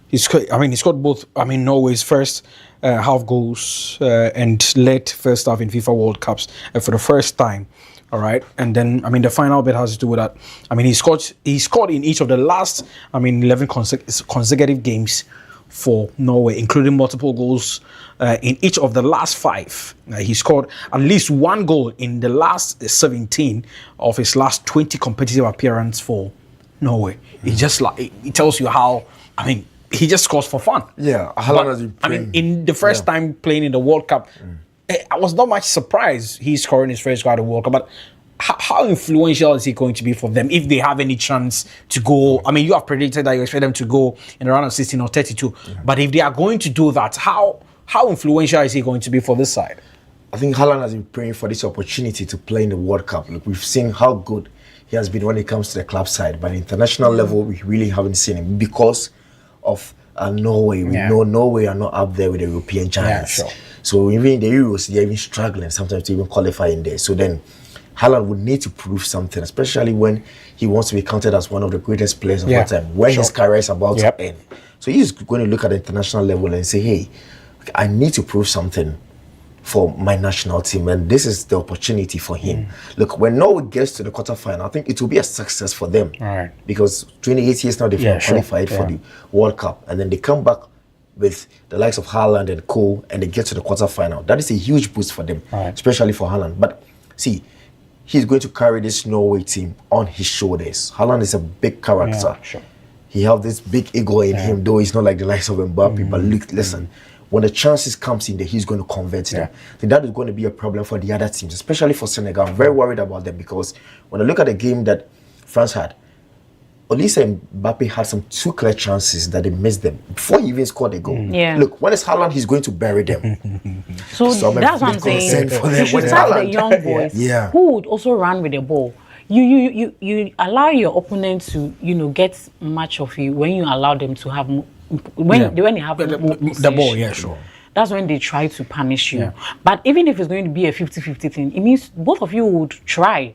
He scored both. Norway's first half goals and led first half in FIFA World Cups for the first time. All right, and then the final bit has to do with that. He scored in each of the last 11 consecutive games for Norway, including multiple goals in each of the last 5. He scored at least 1 goal in the last 17 of his last 20 competitive appearances for Norway. It just it tells you how he just scores for fun. Yeah, how long has he played? In the first time playing in the World Cup, I was not much surprised he's scoring his first goal at the World Cup, but how influential is he going to be for them if they have any chance to go? You have predicted that you expect them to go in the round of 16 or 32, but if they are going to do that, how influential is he going to be for this side? I think Haaland has been praying for this opportunity to play in the World Cup. Look, we've seen how good he has been when it comes to the club side, but at the international level, we really haven't seen him because of Norway. We know Norway are not up there with the European giants. Yeah, sure. So even in the Euros, they're even struggling sometimes to even qualify in there. So then Haaland would need to prove something, especially when he wants to be counted as one of the greatest players of all time, when his career is about to end. So he's going to look at the international level and say, hey, I need to prove something for my national team, and this is the opportunity for him. Look, when Norway gets to the quarterfinal, I think it will be a success for them. Right. Because 28 years now they've qualified for the World Cup, and then they come back with the likes of Haaland and Co, and they get to the quarterfinal. That is a huge boost for them, especially for Haaland. But see, he's going to carry this Norway team on his shoulders. Haaland is a big character. Yeah, sure. He has this big ego in him, though he's not like the likes of Mbappe. But look, listen, when the chances comes in there, he's going to convert them. I think that is going to be a problem for the other teams, especially for Senegal. I'm very worried about them because when I look at the game that France had, Olise and Mbappe had some 2 clear chances that they missed them before he even scored a goal. Look, when it's Haaland, he's going to bury them. So that's what I'm saying. You should start the young boys who would also run with the ball. You allow your opponent to get much of you when you allow them to have when they have the ball. Yeah, sure. That's when they try to punish you. But even if it's going to be a 50-50 thing, it means both of you would try.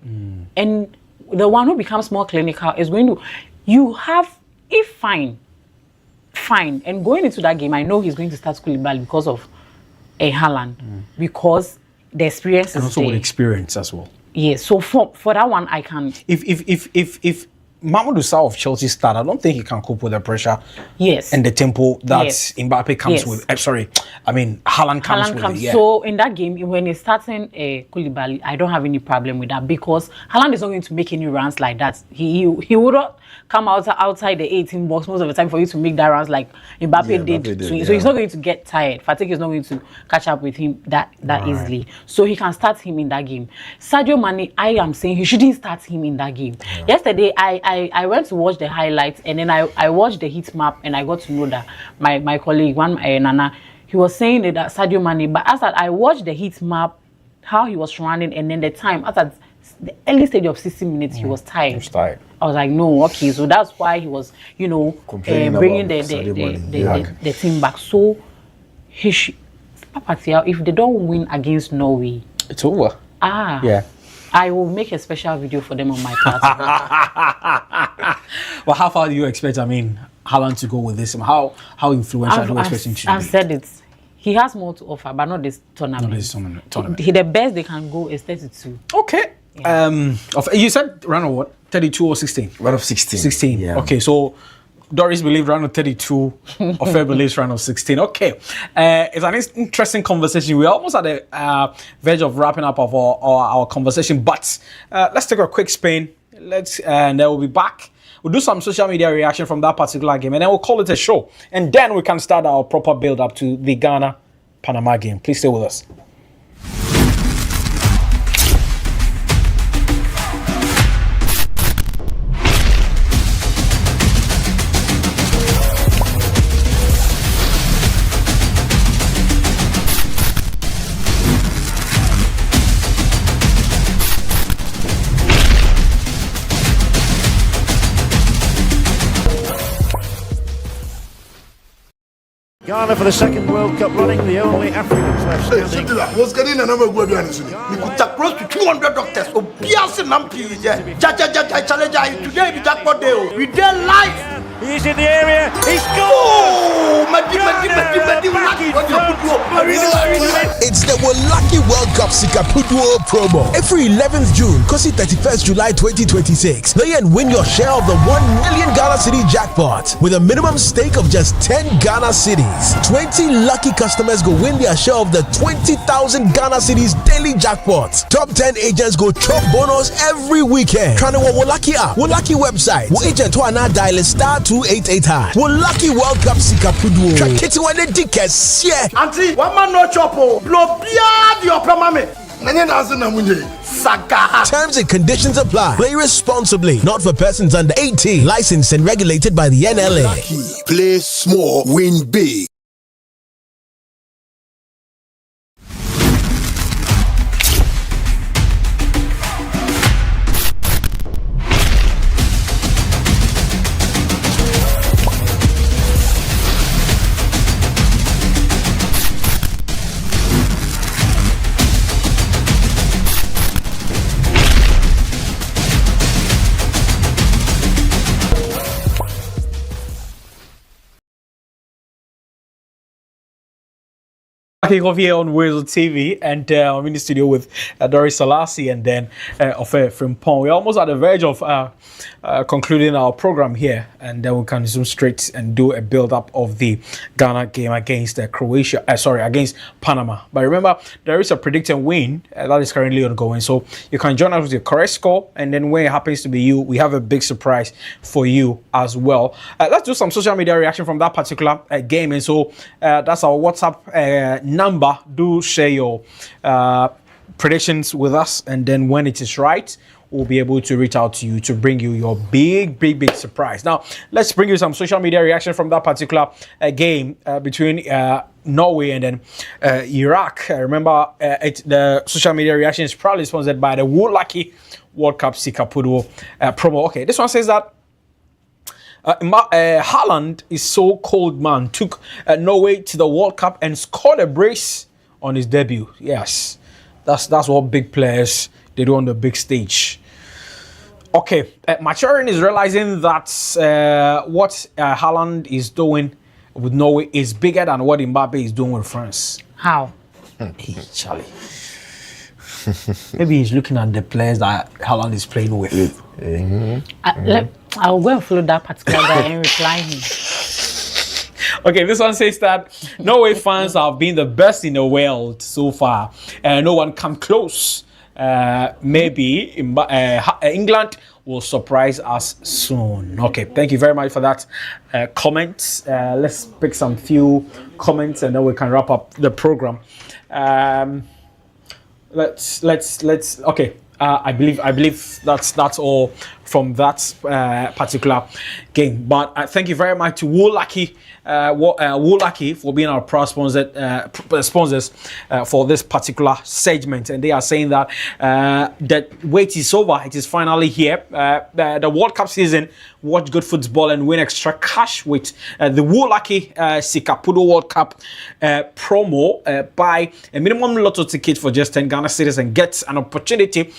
And the one who becomes more clinical is going to, fine. And going into that game, I know he's going to start Koulibaly because of a Haaland, because the experience is and also there. with experience as well. Yes, so for that one, I can. If Mamadou Sarr of Chelsea start, I don't think he can cope with the pressure. Yes. And the tempo that Mbappe comes with. Haaland comes with. Yeah. So in that game, when he's starting Koulibaly, I don't have any problem with that because Haaland is not going to make any runs like that. He would not come outside the 18 box most of the time for you to make that runs like Mbappe did. So he's not going to get tired. Fatigue is not going to catch up with him that easily. So he can start him in that game. Sadio Mane, I am saying he shouldn't start him in that game. Yesterday, I went to watch the highlights and then I watched the heat map and I got to know that my colleague, Nana, he was saying that Sadio Mane, but as I watched the heat map, how he was running and then the time, the early stage of 60 minutes, he was tired. He was tired. I was like, no, okay, so that's why he was, you know, bringing the team back. So he should, if they don't win against Norway, it's over. Yeah. I will make a special video for them on my platform. Well, how far do you expect? I mean, Haaland to go with this? How influential do you expect him to be? I've said it. He has more to offer, but not this tournament. Not this tournament. The best they can go is 32. Okay. Yeah. You said round of what? 32 or 16? Round of 16. 16. Yeah. Okay, so Doris believed round of 32, Ofe believes round of 16. Okay. It's an interesting conversation. We're almost at the verge of wrapping up of our conversation, but let's take a quick spin. And then we'll be back. We'll do some social media reaction from that particular game, and then we'll call it a show. And then we can start our proper build-up to the Ghana-Panama game. Please stay with us. Ghana for the second World Cup running, the only Africans left standing. What's getting a number of good ones? We could take close to 200 doctors. Oh, Bias and Nampi, challenge today, we jackpot day. We dare life. He's in the area. He scored! Oh, It's the Lucky World Cup Sikapuduo promo. Every 11th June, Kosi 31st July 2026. Play and win your share of the 1 million Ghana City jackpot with a minimum stake of just 10 Ghana cities. 20 lucky customers go win their share of the 20,000 Ghana cities daily jackpot. Top 10 agents go chop bonus every weekend. Trying to Lucky app, Lucky website. Agent to ana dial *288#. Lucky World Cup Sikapuduo. Kitty one the tickets, yeah. Auntie, one man no chopo. Blow bia di opera mame. Terms and conditions apply. Play responsibly. Not for persons under 18. Licensed and regulated by the NLA. Play small, win big. Kicking here on WoezorTV, and I'm in the studio with Doris Salasi and then Ofe Frimpong. We're almost at the verge of concluding our program here, and then we can zoom straight and do a build-up of the Ghana game against against Panama. But remember, there is a predicted win that is currently ongoing, so you can join us with your correct score, and then when it happens to be you, we have a big surprise for you as well. Let's do some social media reaction from that particular game, and so that's our WhatsApp number. Do share your predictions with us, and then when it is right, we'll be able to reach out to you to bring you your big surprise. Now let's bring you some social media reaction from that particular game between Norway and then Iraq. Remember, the social media reaction is proudly sponsored by the Lucky World Cup Sikapuduo promo. Okay, this one says that Haaland is so cold, man. Took Norway to the World Cup and scored a brace on his debut. Yes, that's what big players they do on the big stage. Okay, Maturin is realizing that what Haaland is doing with Norway is bigger than what Mbappe is doing with France. How? Hey, Charlie. Maybe he's looking at the players that Haaland is playing with. I'll go and follow that particular guy and reply him. Okay, this one says that Norway fans have been the best in the world so far. No one come close. Maybe England will surprise us soon. Okay, thank you very much for that comment. Let's pick some few comments and then we can wrap up the program. Let's okay. I believe that's all from that particular game. But thank you very much to Woolaki for being our proud sponsors for this particular segment, and they are saying that the wait is over. It is finally here. The World Cup season. Watch good football and win extra cash with the Woolaki Sikapudo World Cup promo. Buy a minimum lotto ticket for just 10 Ghana cedis and get an opportunity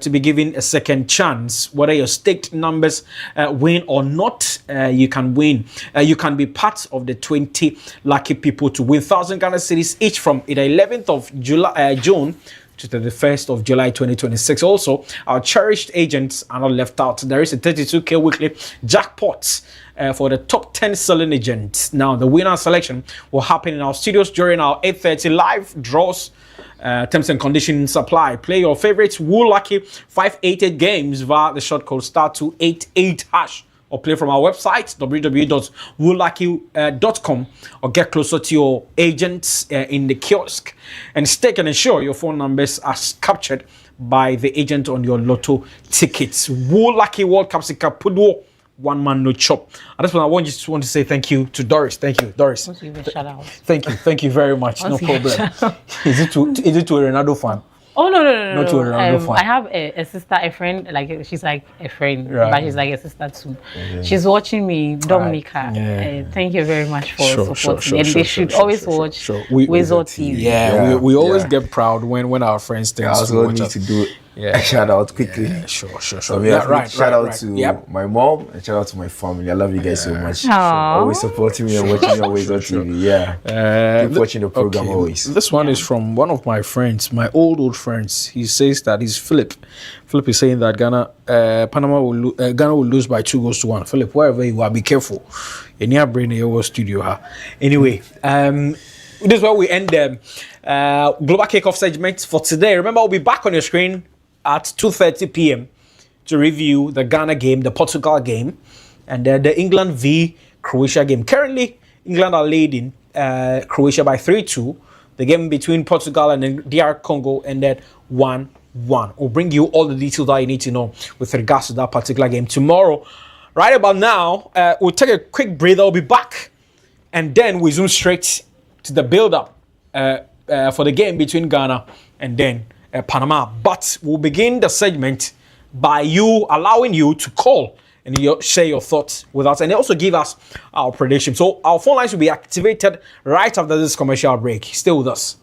to be given a second chance. Whether your staked numbers win or not, you can win. You can be part of the 20 lucky people to win 1,000 Ghana cedis each from the 11th of June to the 1st of July 2026. Also, our cherished agents are not left out. There is a 32k weekly jackpot for the top 10 selling agents. Now, the winner selection will happen in our studios during our 8:30 live draws. Terms and conditions apply. Play your favorites Woolaki 588 games via the short code *288# or play from our website www.woolaki.com or get closer to your agents in the kiosk and stake and ensure your phone numbers are captured by the agent on your lotto tickets. Woolaki World Cup Sikapudo, one man no chop. At this point, I want to say thank you to Doris. Thank you, Doris. Thank you very much. No problem. Is it to a Ronaldo fan? Oh no! Not to a Ronaldo fan. I have a sister, a friend. Like she's like a friend, right. but she's like a sister too. She's watching me, Dominica. Yeah. Thank you very much for supporting. And they should always watch WoezorTV. Yeah, we always get proud when our friends think. I also need to do a shout out quickly. Yeah, sure. Shout out to my mom and shout out to my family. I love you guys so much. Always supporting me and watching me on WoezorTV. Keep watching the program always. This one is from one of my friends, my old friends. He says that he's Philip. Philip is saying that Ghana will lose by 2-1. Philip, wherever you are, be careful. In your brain, your studio. Anyway, this is where we end the global kickoff segment for today. Remember, we'll be back on your screen at 2:30 p.m. to review the Ghana game, the Portugal game, and the England v Croatia game. Currently, England are leading Croatia by 3-2. The game between Portugal and the DR Congo ended 1-1. We'll bring you all the details that you need to know with regards to that particular game tomorrow. Right about now, we'll take a quick breather. We'll be back, and then we zoom straight to the build-up for the game between Ghana and then Panama. But we'll begin the segment by allowing you to call and share your thoughts with us and also give us our prediction. So our phone lines will be activated right after this commercial break. Stay with us.